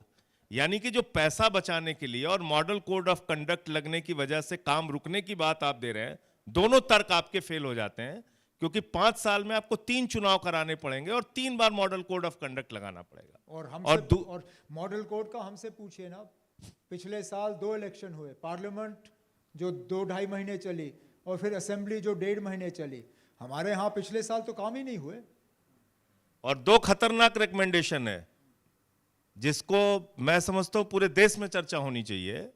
यानी कि जो पैसा बचाने के लिए और मॉडल कोड ऑफ कंडक्ट लगने की वजह से काम रुकने की बात आप दे रहे हैं, दोनों तर्क आपके फेल हो जाते हैं, क्योंकि 5 साल में आपको 3 चुनाव कराने पड़ेंगे और 3 बार मॉडल कोड ऑफ कंडक्ट लगाना पड़ेगा। और मॉडल कोड का हमसे पूछिए ना, पिछले साल 2 इलेक्शन हुए, पार्लियामेंट जो 2-2.5 महीने चली और फिर असेंबली जो 1.5 महीने चली। हमारे यहाँ पिछले साल तो काम ही नहीं हुए। और 2 खतरनाक रिकमेंडेशन है जिसको मैं समझता हूं पूरे देश में चर्चा होनी चाहिए।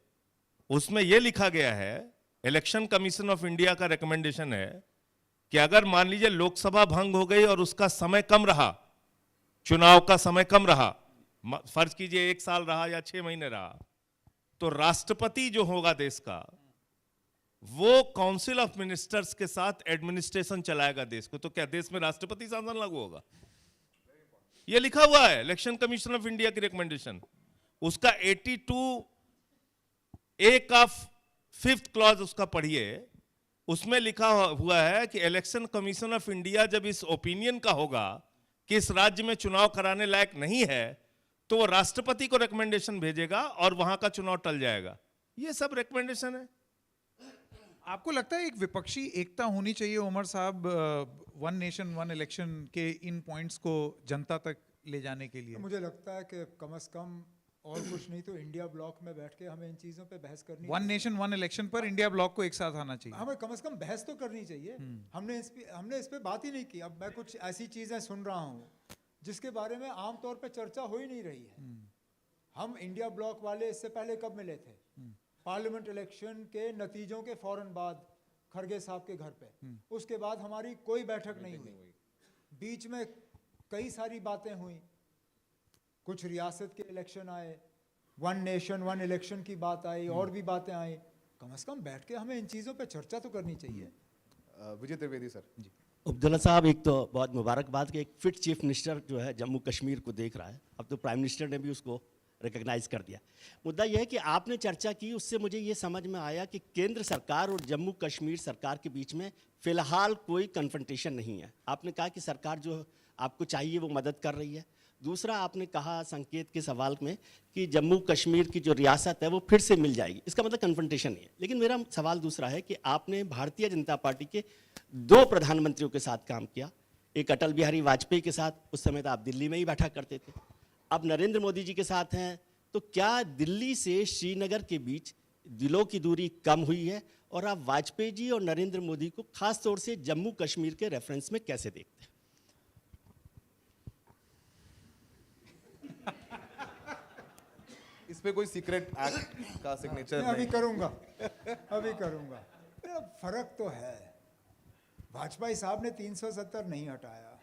उसमें यह लिखा गया है, इलेक्शन कमीशन ऑफ इंडिया का रिकमेंडेशन है कि अगर मान लीजिए लोकसभा भंग हो गई और उसका समय कम रहा, चुनाव का समय कम रहा, फर्ज कीजिए 1 साल रहा या 6 महीने रहा, तो राष्ट्रपति जो होगा देश का, वो काउंसिल ऑफ मिनिस्टर्स के साथ एडमिनिस्ट्रेशन चलाएगा देश को। तो क्या देश में राष्ट्रपति शासन लागू होगा? ये लिखा हुआ है इलेक्शन कमीशन ऑफ इंडिया की रिकमेंडेशन। उसका 82A का 5th क्लॉज उसका पढ़िए, उसमें लिखा हुआ है कि इलेक्शन कमीशन ऑफ इंडिया जब इस ओपिनियन का होगा कि इस राज्य में चुनाव कराने लायक नहीं है, तो वो राष्ट्रपति को रिकमेंडेशन भेजेगा और वहां का चुनाव टल जाएगा। ये सब रिकमेंडेशन है। आपको लगता है एक विपक्षी एकता होनी चाहिए उमर साहब, वन नेशन वन इलेक्शन के इन पॉइंट्स को जनता तक ले जाने के लिए? मुझे लगता है कि कम से कम और कुछ नहीं तो इंडिया ब्लॉक में बैठ के हमें इन चीज़ों पे बहस करनी, वन नेशन वन इलेक्शन पर इंडिया ब्लॉक को एक साथ आना चाहिए। हमें कम से कम बहस तो करनी चाहिए। हमने इस पे बात ही नहीं की। अब मैं कुछ ऐसी चीज़ें सुन रहा हूँ जिसके बारे में आमतौर पे चर्चा हो ही नहीं रही है। हम इंडिया ब्लॉक वाले इससे पहले कब मिले थे? पार्लियामेंट इलेक्शन के नतीजों के फौरन बाद खरगे साहब के घर पे। उसके बाद हमारी कोई बैठक नहीं हुई। बीच में कई सारी बातें हुई, कुछ रियासत के इलेक्शन आए, वन नेशन वन इलेक्शन की बात आई, और भी बातें आई। कम से कम बैठ के हमें इन चीज़ों पे चर्चा तो करनी चाहिए। विजय त्रिवेदी सर जी। अब्दुल्ला साहब, एक तो बहुत मुबारकबाद कि एक फिट चीफ मिनिस्टर जो है जम्मू कश्मीर को देख रहा है। अब तो प्राइम मिनिस्टर ने भी उसको रिकग्नाइज कर दिया। मुद्दा यह है कि आपने चर्चा की, उससे मुझे ये समझ में आया कि केंद्र सरकार और जम्मू कश्मीर सरकार के बीच में फिलहाल कोई कन्फ्रंटेशन नहीं है। आपने कहा कि सरकार जो आपको चाहिए वो मदद कर रही है। दूसरा, आपने कहा संकेत के सवाल में कि जम्मू कश्मीर की जो रियासत है वो फिर से मिल जाएगी, इसका मतलब कन्फ्रंटेशन नहीं है। लेकिन मेरा सवाल दूसरा है कि आपने भारतीय जनता पार्टी के 2 प्रधानमंत्रियों के साथ काम किया। एक अटल बिहारी वाजपेयी के साथ, उस समय तो आप दिल्ली में ही बैठा करते थे। अब नरेंद्र मोदी जी के साथ हैं, तो क्या दिल्ली से श्रीनगर के बीच दिलों की दूरी कम हुई है? और आप वाजपेयी जी और नरेंद्र मोदी को खास तौर से जम्मू कश्मीर के रेफरेंस में कैसे देखते हैं? इस पे कोई सीक्रेट एक्ट का सिग्नेचर मैं नहीं। अभी करूंगा। फर्क तो है, वाजपेयी साहब ने 370 नहीं हटाया,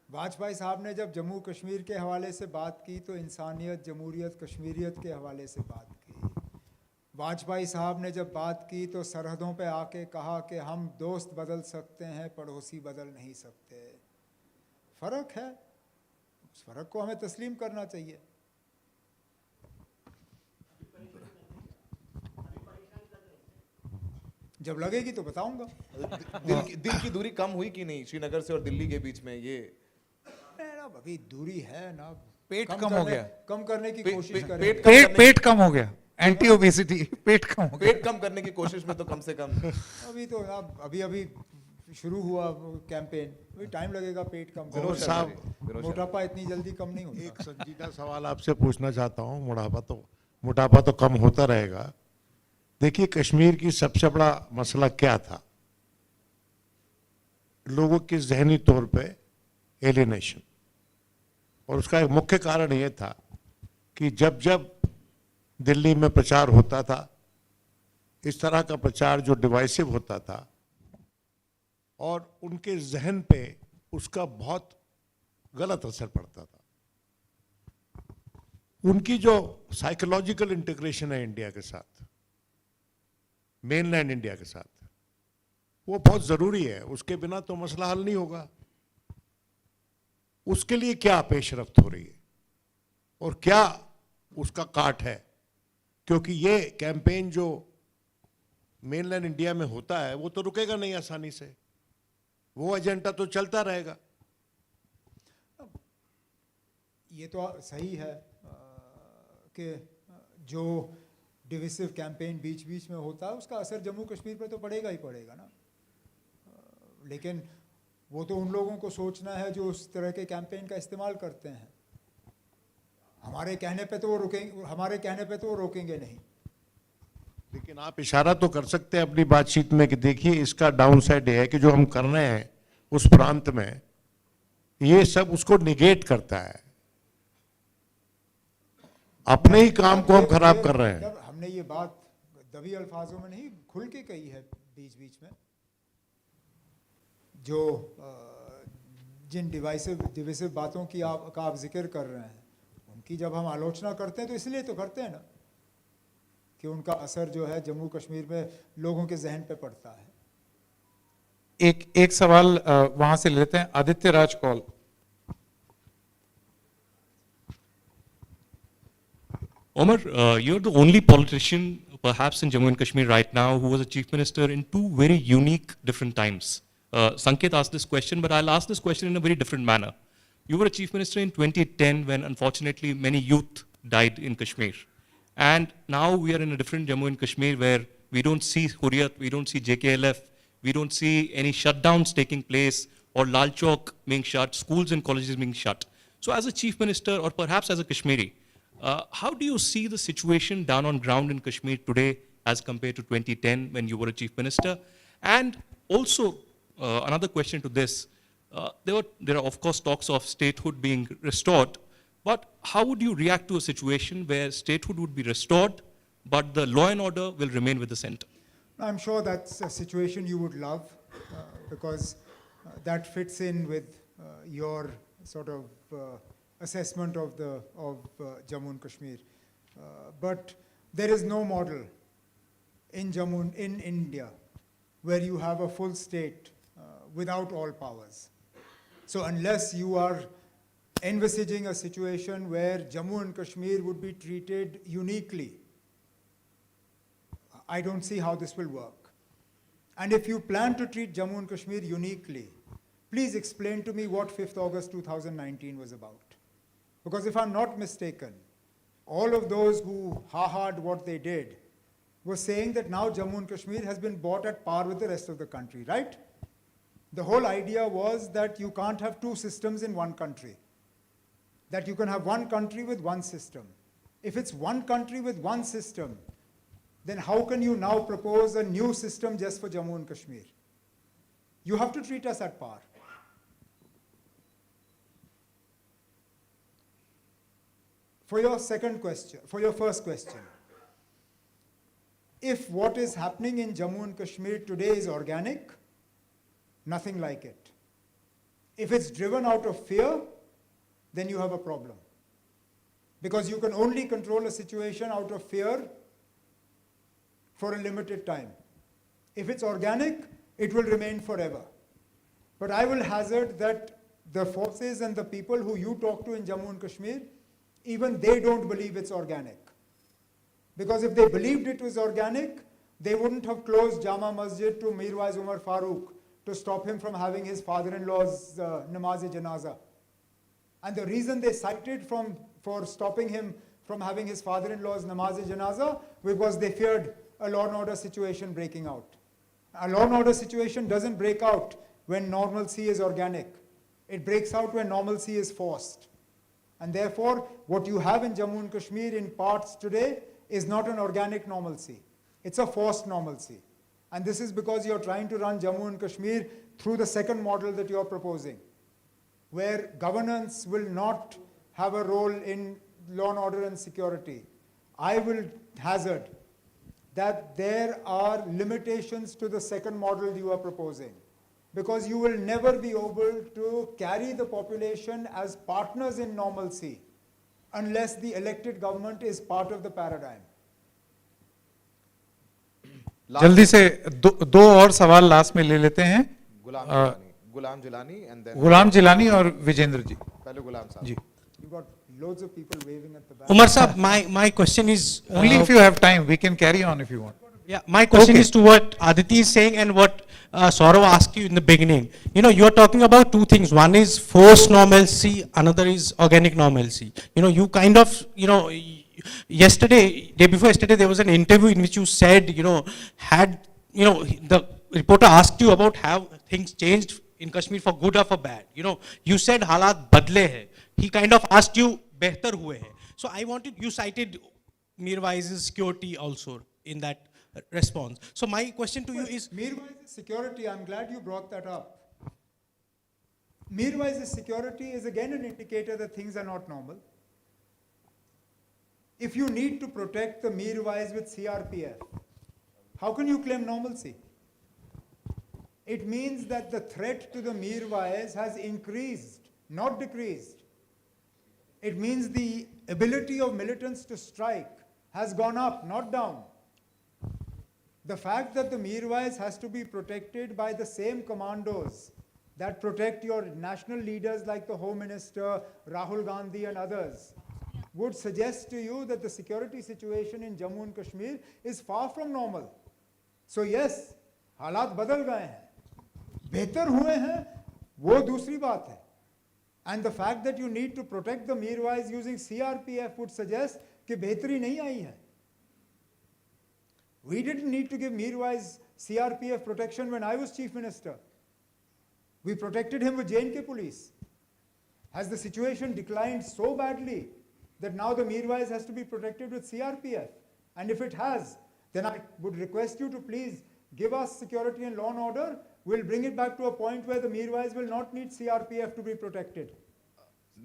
वाजपेयी साहब ने जब जम्मू कश्मीर के हवाले से बात की तो इंसानियत, जमहूरियत, कश्मीरियत के हवाले से बात की। वाजपेयी साहब ने जब बात की तो सरहदों पे आके कहा कि हम दोस्त बदल सकते हैं, पड़ोसी बदल नहीं सकते। फ़र्क है, उस फ़र्क को हमें तस्लीम करना चाहिए। जब लगेगी तो बताऊंगा। दिल की दूरी कम हुई कि नहीं श्रीनगर से और दिल्ली के बीच में? ये ना अभी दूरी है ना, पेट कम हो गया। कम करने की कोशिश पेट करें। कम करने- पेट कम हो गया, एंटी ओबेसिटी, पेट कम हो गया। पेट कम करने की कोशिश में तो कम से कम अभी तो अभी शुरू हुआ कैंपेन, अभी टाइम लगेगा पेट कम करने विनोद में। शर्मा जी, विनोद शर्मा। मोटापा इतनी जल्दी कम नहीं होता। एक संजीदा सवाल आपसे पूछना चाहता हूँ। मोटापा तो कम होता रहेगा। देखिए, कश्मीर की सबसे बड़ा मसला क्या था? लोगों के जहनी तौर पे एलिनेशन, और उसका एक मुख्य कारण यह था कि जब जब दिल्ली में प्रचार होता था, इस तरह का प्रचार जो डिवाइसिव होता था, और उनके जहन पे उसका बहुत गलत असर पड़ता था। उनकी जो साइकोलॉजिकल इंटीग्रेशन है इंडिया के साथ, मेनलैंड इंडिया के साथ, वो बहुत जरूरी है। उसके बिना तो मसला हल नहीं होगा। उसके लिए क्या पेशरफ्त हो रही है और क्या उसका काट है? क्योंकि ये कैंपेन जो मेनलैंड इंडिया में होता है वो तो रुकेगा नहीं आसानी से, वो एजेंडा तो चलता रहेगा। ये तो सही है कि जो डिविसिव कैंपेन बीच बीच में होता है उसका असर जम्मू कश्मीर पे तो पड़ेगा ही पड़ेगा ना। लेकिन वो तो उन लोगों को सोचना है जो उस तरह के कैंपेन का इस्तेमाल करते हैं। हमारे कहने पे तो वो रोकेंगे नहीं। लेकिन आप इशारा तो कर सकते हैं अपनी बातचीत में कि देखिए, इसका डाउन साइड है कि जो हम कर रहे हैं उस प्रांत में, ये सब उसको निगेट करता है। अपने ही काम को हम खराब कर रहे हैं। जब हमने ये बात दबी अल्फाजों में नहीं, खुल के कही है बीच बीच में। जो जिन डिविसिव बातों की आप जिक्र कर रहे हैं, उनकी जब हम आलोचना करते हैं तो इसलिए तो करते हैं ना कि उनका असर जो है जम्मू कश्मीर में लोगों के जहन पे पड़ता है। एक सवाल वहां से लेते हैं, Aditya Raj Kaul. Omar, you're the only politician, perhaps in Jammu and Kashmir right now, who was a chief minister in two very unique, different times. Sanket asked this question, but I'll ask this question in a very different manner. You were a chief minister in 2010 when, unfortunately, many youth died in Kashmir. And now we are in a different Jammu and Kashmir where we don't see Hurriyat, we don't see JKLF, we don't see any shutdowns taking place or Lal Chowk being shut, schools and colleges being shut. So as a chief minister or perhaps as a Kashmiri, how do you see the situation down on ground in Kashmir today as compared to 2010 when you were a chief minister? And also, another question to this, there are of course talks of statehood being restored, but how would you react to a situation where statehood would be restored, but the law and order will remain with the center? I'm sure that's a situation you would love because that fits in with your sort of assessment of Jammu and Kashmir. But there is no model in India where you have a full state without all powers. So unless you are envisaging a situation where Jammu and Kashmir would be treated uniquely, I don't see how this will work. And if you plan to treat Jammu and Kashmir uniquely, please explain to me what 5th August 2019 was about. Because if I'm not mistaken, all of those who ha-ha'd what they did were saying that now Jammu and Kashmir has been bought at par with the rest of the country, right? The whole idea was that you can't have two systems in one country, that you can have one country with one system. If it's one country with one system, then how can you now propose a new system just for Jammu and Kashmir? You have to treat us at par. For your first question, if what is happening in Jammu and Kashmir today is organic, nothing like it. If it's driven out of fear, then you have a problem. Because you can only control a situation out of fear for a limited time. If it's organic, it will remain forever. But I will hazard that the forces and the people who you talk to in Jammu and Kashmir, even they don't believe it's organic. Because if they believed it was organic, they wouldn't have closed Jama Masjid to Mirwais Umar Farooq to stop him from having his father-in-law's namaz-e-janaza. And the reason they cited for stopping him from having his father-in-law's namaz-e-janaza was they feared a law and order situation breaking out. A law and order situation doesn't break out when normalcy is organic. It breaks out when normalcy is forced. And therefore, what you have in Jammu and Kashmir in parts today is not an organic normalcy. It's a forced normalcy. And this is because you're trying to run Jammu and Kashmir through the second model that you're proposing, where governance will not have a role in law and order and security. I will hazard that there are limitations to the second model you are proposing, because you will never be able to carry the population as partners in normalcy unless the elected government is part of the paradigm. जल्दी से दो और सवाल last में ले लेते हैं. गुलाम Jilani and then गुलाम जिलानी और विजेंद्र जी. पहले गुलाम साहब. जी. You've got loads of people waving at the back. Umar Saab, my question is Only if you have time, we can carry on if you want. yeah, my question Okay. is to what Aditi is saying and what Saurav asked you in the beginning. You know, you are talking about two things. One is forced normalcy, another is organic normalcy. You know, you kind of, you know, day before yesterday, there was an interview in which you said, you know, the reporter asked you about have things changed in Kashmir for good or for bad. You know, you said halat badle hai. He kind of asked you, behtar hue hai. So I wanted, you cited Mirwais' security also in that response. So my question to you is, Mirwais' security, I'm glad you brought that up. Mirwais' security is again an indicator that things are not normal. If you need to protect the Mirwais with CRPF, how can you claim normalcy? It means that the threat to the Mirwais has increased, not decreased. It means the ability of militants to strike has gone up, not down. The fact that the Mirwais has to be protected by the same commandos that protect your national leaders like the Home Minister, Rahul Gandhi and others, would suggest to you that the security situation in Jammu and Kashmir is far from normal. So yes, हालात बदल गए हैं, बेहतर हुए हैं, वो दूसरी बात है. And the fact that you need to protect the Mirwais using CRPF would suggest कि बेहतरी नहीं आई है. We didn't need to give Mirwais CRPF protection when I was Chief Minister. We protected him with J&K police. Has the situation declined so badly that now the Mirwais has to be protected with CRPF? And if it has, then I would request you to please give us security and law and order. We'll bring it back to a point where the Mirwais will not need CRPF to be protected.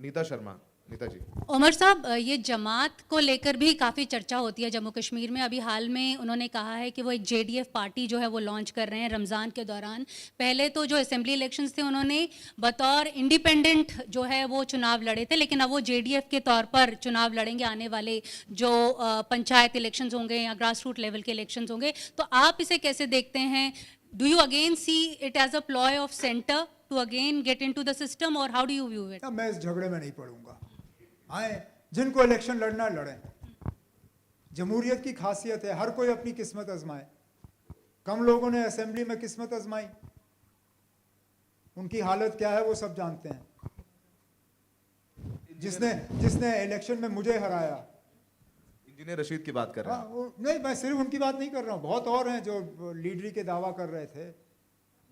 Nita Sharma. Nita जी. उमर साहब, ये जमात को लेकर भी काफ़ी चर्चा होती है जम्मू कश्मीर में. अभी हाल में उन्होंने कहा है कि वो एक JDF पार्टी जो है वो लॉन्च कर रहे हैं रमज़ान के दौरान. पहले तो जो असेंबली इलेक्शंस थे उन्होंने बतौर इंडिपेंडेंट जो है वो चुनाव लड़े थे, लेकिन अब वो JDF के तौर पर चुनाव लड़ेंगे. आने वाले जो पंचायत इलेक्शंस होंगे या ग्रास रूट लेवल के इलेक्शंस होंगे, तो आप इसे कैसे देखते हैं? Do you again see it as a ploy of centre to again get into the system, or how do you view it? मैं इस झगड़े में नहीं पड़ूंगा. आए जिनको इलेक्शन लड़ना लड़ें. जमहूरियत की खासियत है हर कोई अपनी किस्मत आजमाए. कम लोगों ने असेंबली में किस्मत आजमाई, उनकी हालत क्या है वो सब जानते हैं. जिसने इलेक्शन में मुझे हराया, इंजीनियर रशीद की बात कर रहे हैं. नहीं, मैं सिर्फ उनकी बात नहीं कर रहा हूँ. बहुत और हैं जो लीडरी के दावा कर रहे थे,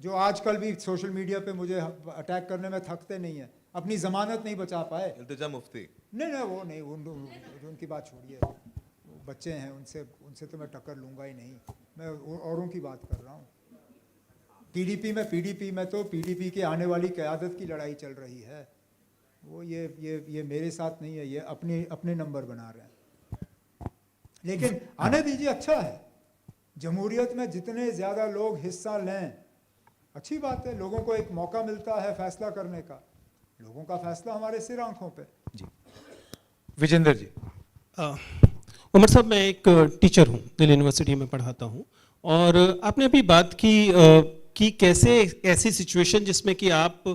जो आजकल भी सोशल मीडिया पे मुझे अटैक करने में थकते नहीं है. अपनी जमानत नहीं बचा पाए. इल्तिजा मुफ्ती. नहीं, वो नहीं, उनकी बात छोड़िए. वो बच्चे हैं, उनसे तो मैं टक्कर लूंगा ही नहीं. मैं औरों की बात कर रहा हूँ. PDP में तो PDP के आने वाली क़यादत की लड़ाई चल रही है. वो ये मेरे साथ नहीं है, ये अपने नंबर बना रहे हैं. लेकिन आने दीजिए, अच्छा है. जमहूरियत में जितने ज़्यादा लोग हिस्सा लें, अच्छी बात है, लोगों को एक मौका मिलता है फैसला करने का, लोगों का फैसला हमारे सिर आंखों पे। जी विजेंद्र जी। उमर साहब, मैं एक टीचर हूँ, दिल्ली यूनिवर्सिटी में पढ़ाता हूँ, और आपने अभी बात की कि कैसे ऐसी सिचुएशन जिसमें कि आप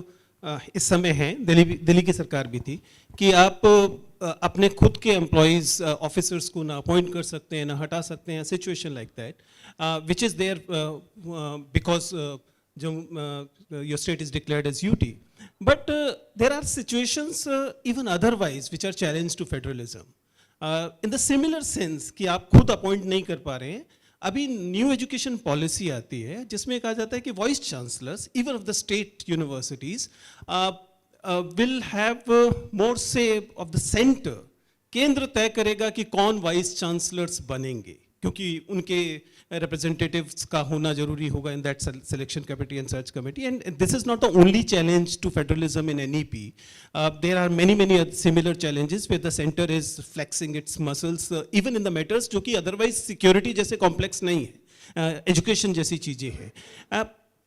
इस समय हैं, दिल्ली की सरकार भी थी, कि आप अपने खुद के एम्प्लॉयज़ ऑफिसर्स को ना अपॉइंट कर सकते हैं, ना हटा सकते हैं, situation like that which is there because जो your state is declared as UT. But there are situations even otherwise which are challenged to federalism. In the similar sense कि आप खुद अपॉइंट नहीं कर पा रहे हैं, अभी न्यू एजुकेशन पॉलिसी आती है जिसमें कहा जाता है कि vice chancellors even of the state universities will have more say of the centre. केंद्र तय करेगा कि कौन वाइस चांसलर्स बनेंगे, क्योंकि उनके representatives का होना जरूरी होगा in that selection committee and search committee. And this is not the only challenge to federalism in NEP. There are many similar challenges where the center is flexing its muscles even in the matters जो कि otherwise security जैसे complex नहीं है, education जैसी चीजें हैं.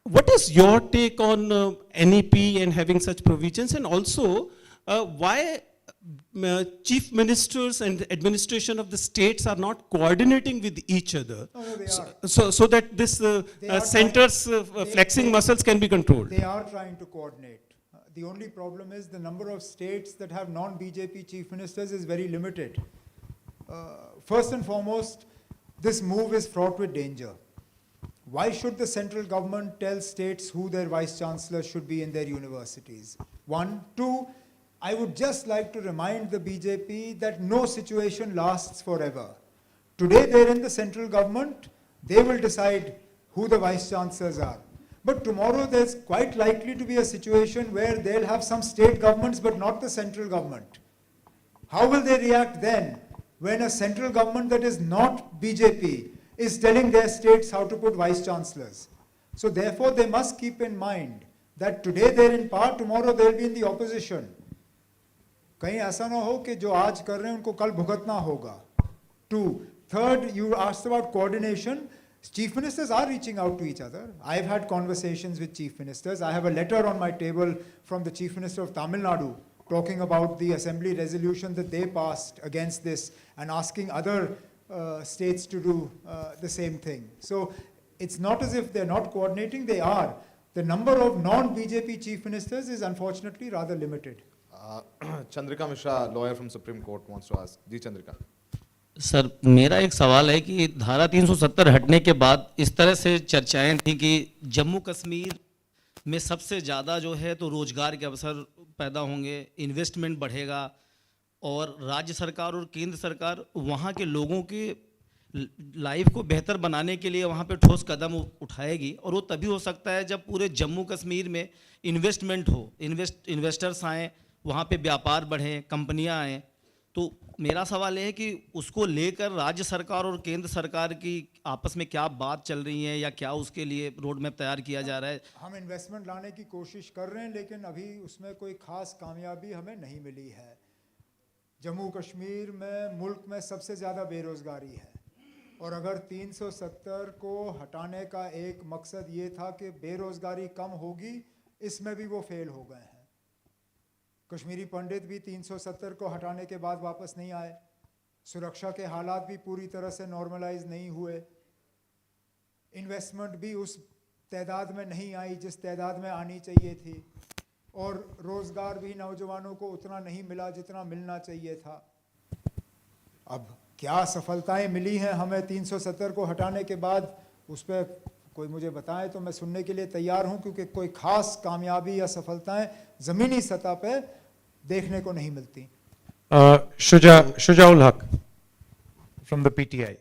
What is your take on NEP and having such provisions, and also why chief ministers and administration of the states are not coordinating with each other, so that this centers flexing muscles can be controlled? They are trying to coordinate. The only problem is the number of states that have non-BJP chief ministers is very limited. First and foremost, this move is fraught with danger. Why should the central government tell states who their vice chancellors should be in their universities? One. Two, I would just like to remind the BJP that no situation lasts forever. Today they're in the central government, they will decide who the vice chancellors are. But tomorrow there's quite likely to be a situation where they'll have some state governments but not the central government. How will they react then when a central government that is not BJP is telling their states how to put vice chancellors? So therefore they must keep in mind that today they're in power, tomorrow they'll be in the opposition. कहीं ऐसा ना हो कि जो आज कर रहे हैं उनको कल भुगतना होगा. Two. Third, you asked about coordination. Chief ministers are reaching out to each other. I've had conversations with chief ministers. I have a letter on my table from the chief minister of Tamil Nadu talking about the assembly resolution that they passed against this and asking other states to do the same thing. So it's not as if they're not coordinating, they are. The number of non-BJP chief ministers is unfortunately rather limited. Chandrika Mishra, lawyer from Supreme Court, wants to ask. G Chandrika. Sir, मेरा एक सवाल है कि धारा 370 हटने के बाद इस तरह से चर्चाएं थी कि जम्मू कश्मीर में सबसे ज़्यादा जो है तो रोजगार के अवसर पैदा होंगे, इन्वेस्टमेंट बढ़ेगा, और राज्य सरकार और केंद्र सरकार वहाँ के लोगों के लाइफ को बेहतर बनाने के लिए वहाँ पे ठोस कदम उठाएगी, और वो तभी हो सकता है जब पूरे जम्मू कश्मीर में इन्वेस्टमेंट हो, इन्वेस्टर्स आएँ, वहाँ पे व्यापार बढ़े, कंपनियाँ आएँ. तो मेरा सवाल ये है कि उसको लेकर राज्य सरकार और केंद्र सरकार की आपस में क्या बात चल रही है, या क्या उसके लिए रोड मैप तैयार किया जा रहा है? हम इन्वेस्टमेंट लाने की कोशिश कर रहे हैं, लेकिन अभी उसमें कोई खास कामयाबी हमें नहीं मिली है. जम्मू कश्मीर में मुल्क में सबसे ज़्यादा बेरोज़गारी है, और अगर 370 को हटाने का एक मकसद ये था कि बेरोज़गारी कम होगी, इसमें भी वो फेल हो गए हैं. कश्मीरी पंडित भी 370 को हटाने के बाद वापस नहीं आए. सुरक्षा के हालात भी पूरी तरह से नॉर्मलाइज नहीं हुए. इन्वेस्टमेंट भी उस तादाद में नहीं आई जिस तादाद में आनी चाहिए थी, और रोज़गार भी नौजवानों को उतना नहीं मिला जितना मिलना चाहिए था. अब क्या सफलताएं मिली हैं हमें 370 को हटाने के बाद, उस पर कोई मुझे बताए तो मैं सुनने के लिए तैयार हूं, क्योंकि कोई खास कामयाबी या सफलताएं ज़मीनी सतह पे देखने को नहीं मिलती. शुजाउल हक from the PTI.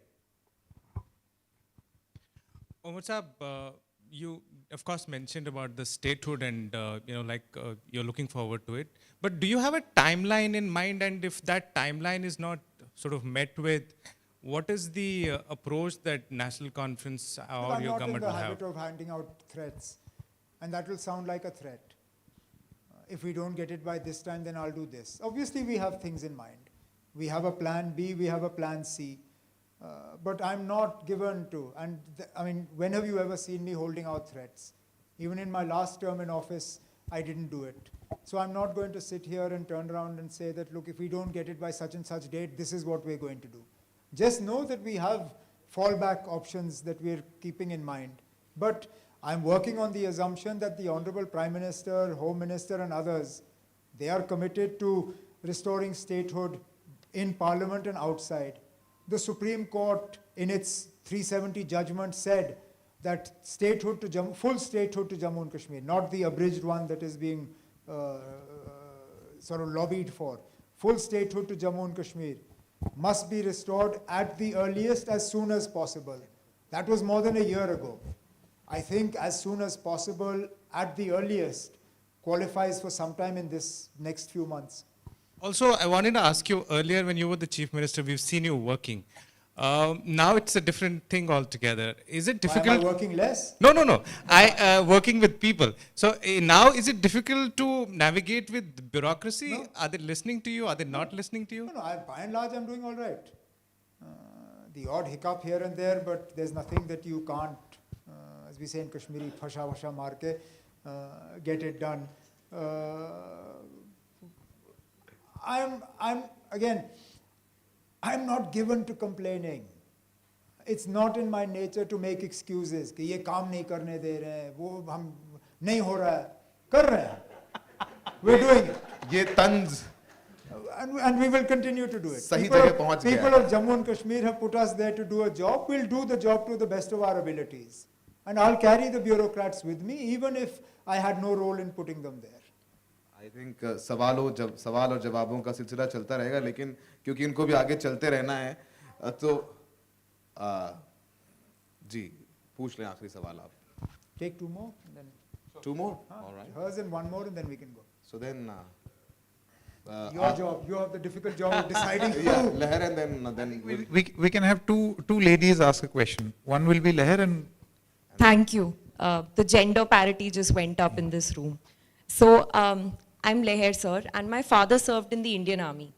Omar Saab, you of course mentioned about the statehood and you're looking forward to it. But do you have a timeline in mind? And if that timeline is not sort of met with, what is the approach that National Conference or your government will have? I'm not in the habit of handing out threats, and that will sound like a threat. If we don't get it by this time, then I'll do this. Obviously, we have things in mind. We have a plan B, we have a plan C. But I'm not given to, and I mean, when have you ever seen me holding out threats? Even in my last term in office, I didn't do it. So I'm not going to sit here and turn around and say that, look, if we don't get it by such and such date, this is what we're going to do. Just know that we have fallback options that we're keeping in mind. But I'm working on the assumption that the Honorable Prime Minister, Home Minister and others, they are committed to restoring statehood in Parliament and outside. The Supreme Court, in its 370 judgment, said that statehood to Jammu, full statehood to Jammu and Kashmir, not the abridged one that is being sort of lobbied for. Full statehood to Jammu and Kashmir must be restored at the earliest as soon as possible. That was more than a year ago. I think as soon as possible, at the earliest, qualifies for sometime in this next few months. Also, I wanted to ask you earlier when you were the chief minister, we've seen you working. Now it's a different thing altogether. Is it difficult? Why am I working less? No. I working with people. So now is it difficult to navigate with bureaucracy? No. Are they listening to you? Are they not listening to you? No, by and large, I'm doing all right. The odd hiccup here and there, but there's nothing that you can't, as we say in Kashmiri, phasha vasha maar ke, get it done. I'm not given to complaining. It's not in my nature to make excuses कि ये काम नहीं करने दे रहे हैं, वो हम नहीं हो रहा है, कर रहे हैं. We're doing it. ये तंज And we will continue to do it. सही जगह पहुंच गया People of Jammu and Kashmir have put us there to do a job. We'll do the job to the best of our abilities. And I'll carry the bureaucrats with me, even if I had no role in putting them there. I think सवाल और जवाबों का सिलसिला चलता रहेगा, लेकिन क्योंकि इनको भी आगे चलते रहना है तो जी पूछ लें आखिरी सवाल आप. Take two more and then. Two more? All right. Hers and one more and then we can go. So then Your job. You have the difficult job of deciding who. yeah, Leher and then We can have two ladies ask a question. One will be Leher and Thank you. The gender parity just went up in this room. So I'm Leher sir, and my father served in the Indian Army.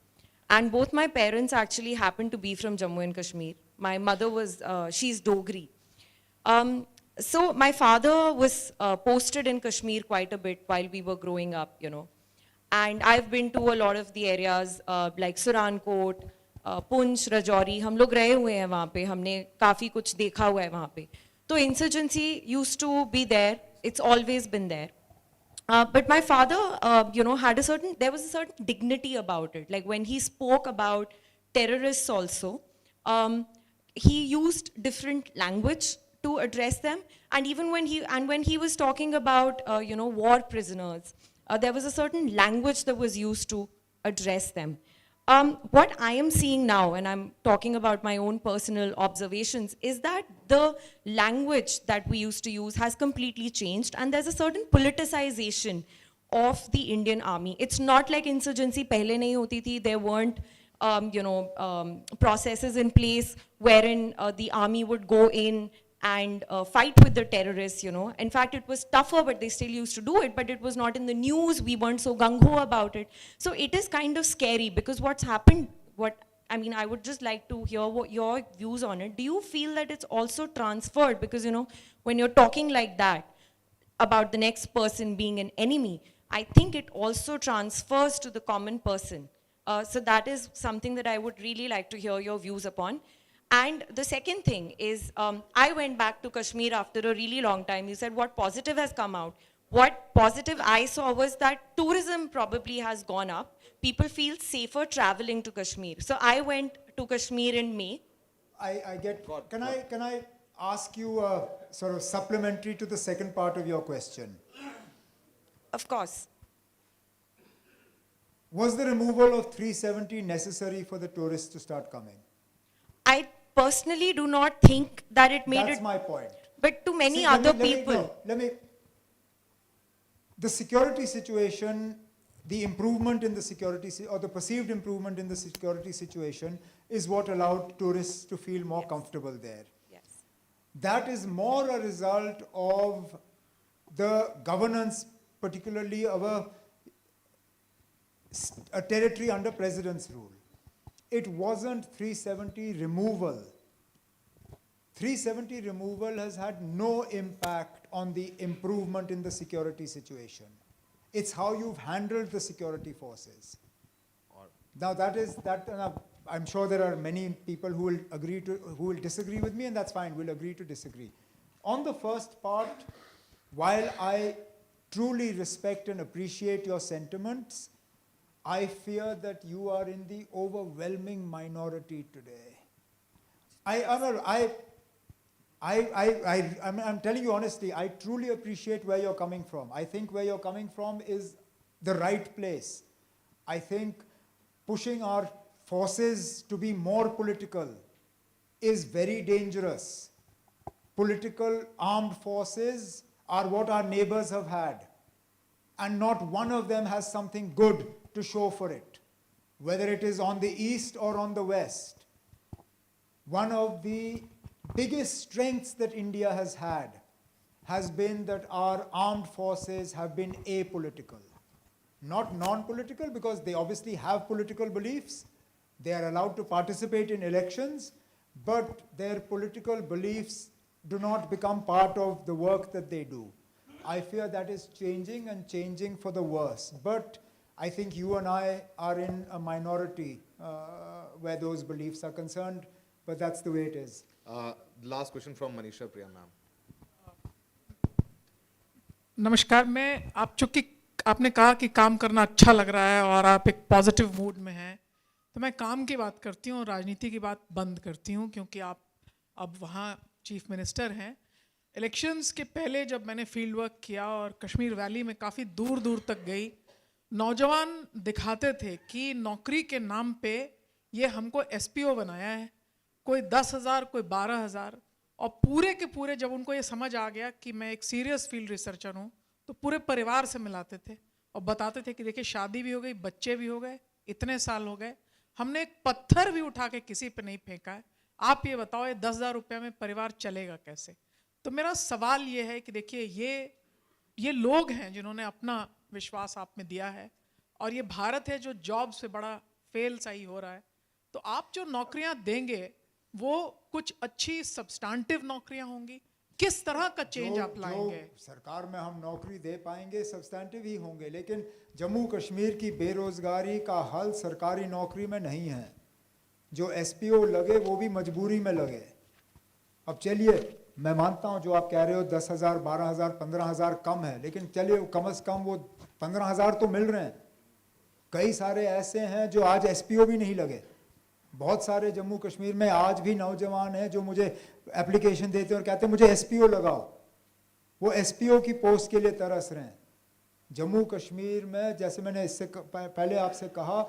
And both my parents actually happened to be from Jammu and Kashmir. My mother was, she's Dogri. So my father was posted in Kashmir quite a bit while we were growing up, you know. And I've been to a lot of the areas like Surankot, Punch, Rajouri. हम लोग रहे हुए हैं वहाँ पे, हमने काफ़ी कुछ देखा हुआ है वहाँ पे. So insurgency used to be there. It's always been there. But my father, you know, there was a certain dignity about it. Like when he spoke about terrorists also, he used different language to address them. And even when he was talking about, you know, war prisoners, there was a certain language that was used to address them. What I am seeing now, and I'm talking about my own personal observations, is that the language that we used to use has completely changed, and there's a certain politicization of the Indian army. It's not like insurgency pehle nahi hoti thi. There weren't, you know, processes in place wherein the army would go in and fight with the terrorists, you know. In fact, it was tougher, but they still used to do it, but it was not in the news. We weren't so gung-ho about it. So it is kind of scary because what's happened, I would just like to hear what your views on it. Do you feel that it's also transferred? Because, you know, when you're talking like that about the next person being an enemy, I think it also transfers to the common person. So that is something that I would really like to hear your views upon. And the second thing is, I went back to Kashmir after a really long time. You said what positive has come out. What positive I saw was that tourism probably has gone up. People feel safer traveling to Kashmir. So I went to Kashmir in May. Can I ask you sort of supplementary to the second part of your question? Of course. Was the removal of 370 necessary for the tourists to start coming? I personally do not think that it made That's my point. But to many See, other people. people. The security situation, the improvement in the security, or the perceived improvement in the security situation is what allowed tourists to feel more comfortable there. Yes. That is more a result of the governance, particularly of a territory under president's rule. It wasn't 370 removal. 370 removal has had no impact on the improvement in the security situation. It's how you've handled the security forces. Now I'm sure there are many people who will disagree with me, and that's fine. We'll agree to disagree. On the first part, while I truly respect and appreciate your sentiments, I fear that you are in the overwhelming minority today. I'm telling you honestly, I truly appreciate where you're coming from. I think where you're coming from is the right place. I think pushing our forces to be more political is very dangerous. Political armed forces are what our neighbors have had, and not one of them has something good to show for it, whether it is on the east or on the west. One of the biggest strengths that India has had has been that our armed forces have been apolitical. Not non-political, because they obviously have political beliefs. They are allowed to participate in elections, but their political beliefs do not become part of the work that they do. I fear that is changing, and changing for the worse. But I think you and I are in a minority where those beliefs are concerned, but that's the way it is. Last question from Manisha Priya ma'am. नमस्कार, मैं आप चूंकि आपने कहा कि काम करना अच्छा लग रहा है और आप एक पॉजिटिव मूड में हैं, तो मैं काम की बात करती हूँ और राजनीति की बात बंद करती हूँ, क्योंकि आप अब वहाँ चीफ मिनिस्टर हैं। इलेक्शंस के पहले जब मैंने फील्ड वर्क किया और कश्मीर वैली में काफ़ी दूर दूर तक गई, नौजवान दिखाते थे कि नौकरी के नाम पे ये हमको एसपीओ बनाया है, कोई 10,000 कोई 12,000, और पूरे के पूरे जब उनको ये समझ आ गया कि मैं एक सीरियस फील्ड रिसर्चर हूँ, तो पूरे परिवार से मिलाते थे और बताते थे कि देखिए शादी भी हो गई, बच्चे भी हो गए, इतने साल हो गए, हमने एक पत्थर भी उठा के किसी पे नहीं फेंका है। आप ये बताओ, ये 10,000 रुपये में परिवार चलेगा कैसे? तो मेरा सवाल ये है कि देखिए ये लोग हैं जिन्होंने अपना विश्वास आप में दिया है, और ये भारत है जो जॉब से बड़ा फेल सही हो रहा है। तो आप जो नौकरियां देंगे वो कुछ अच्छी सब्सटेंटिव नौकरियां होंगी? किस तरह का चेंज आप लाएंगे? सरकार में हम नौकरी दे पाएंगे सब्सटेंटिव ही होंगे, लेकिन जम्मू कश्मीर की बेरोजगारी का हल सरकारी नौकरी में नहीं है। जो एसपीओ लगे वो भी मजबूरी में लगे। अब चलिए, मैं मानता हूँ जो आप कह रहे हो 10,000, 12,000, 15,000 कम है, लेकिन चलिए कम से कम वो 15,000 तो मिल रहे हैं। कई सारे ऐसे हैं जो आज एसपीओ भी नहीं लगे। बहुत सारे जम्मू कश्मीर में आज भी नौजवान हैं जो मुझे एप्लीकेशन देते हैं और कहते हैं मुझे एसपीओ लगाओ। वो एसपीओ की पोस्ट के लिए तरस रहे हैं। जम्मू कश्मीर में, जैसे मैंने इससे पहले आपसे कहा,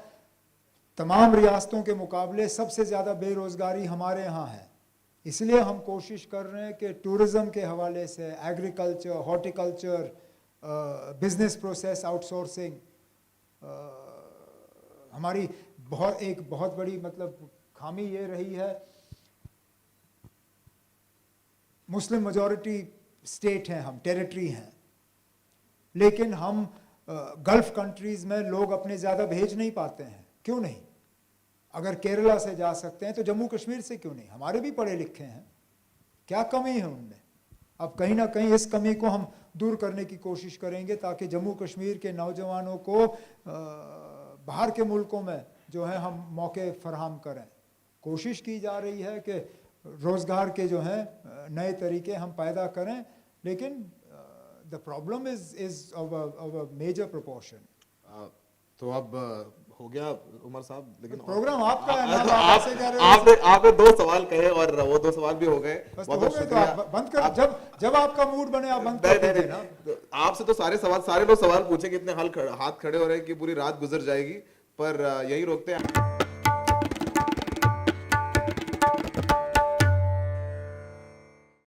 तमाम रियासतों के मुकाबले सबसे ज़्यादा बेरोज़गारी हमारे यहाँ है। इसलिए हम कोशिश कर रहे हैं कि टूरिज़म के हवाले से, agriculture, horticulture, business process outsourcing, हमारी एक बहुत बड़ी मतलब खामी ये रही है, मुस्लिम मेजॉरिटी स्टेट हैं हम, टेरिटरी हैं, लेकिन हम गल्फ कंट्रीज़ में लोग अपने ज़्यादा भेज नहीं पाते हैं। क्यों नहीं? अगर केरला से जा सकते हैं तो जम्मू कश्मीर से क्यों नहीं? हमारे भी पढ़े लिखे हैं, क्या कमी है उनमें? अब कहीं ना कहीं इस कमी को हम दूर करने की कोशिश करेंगे ताकि जम्मू कश्मीर के नौजवानों को बाहर के मुल्कों में जो है हम मौके फराहम करें। कोशिश की जा रही है कि रोज़गार के जो हैं नए तरीके हम पैदा करें, लेकिन the problem is of a major proportion. तो अब हो गया उमर साहब, लेकिन प्रोग्राम आपका है ना, आप ऐसे कह रहे हो। आपने 2 सवाल कहे और वो 2 सवाल भी हो गए। बहुत शुक्रिया। तो बंद कर, जब आपका मूड बने आप बंद कर दीजिए ना। आपसे तो सारे लोग सवाल पूछे कि इतने हाथ खड़े हो रहे हैं कि पूरी रात गुजर जाएगी, पर यही रोकते हैं।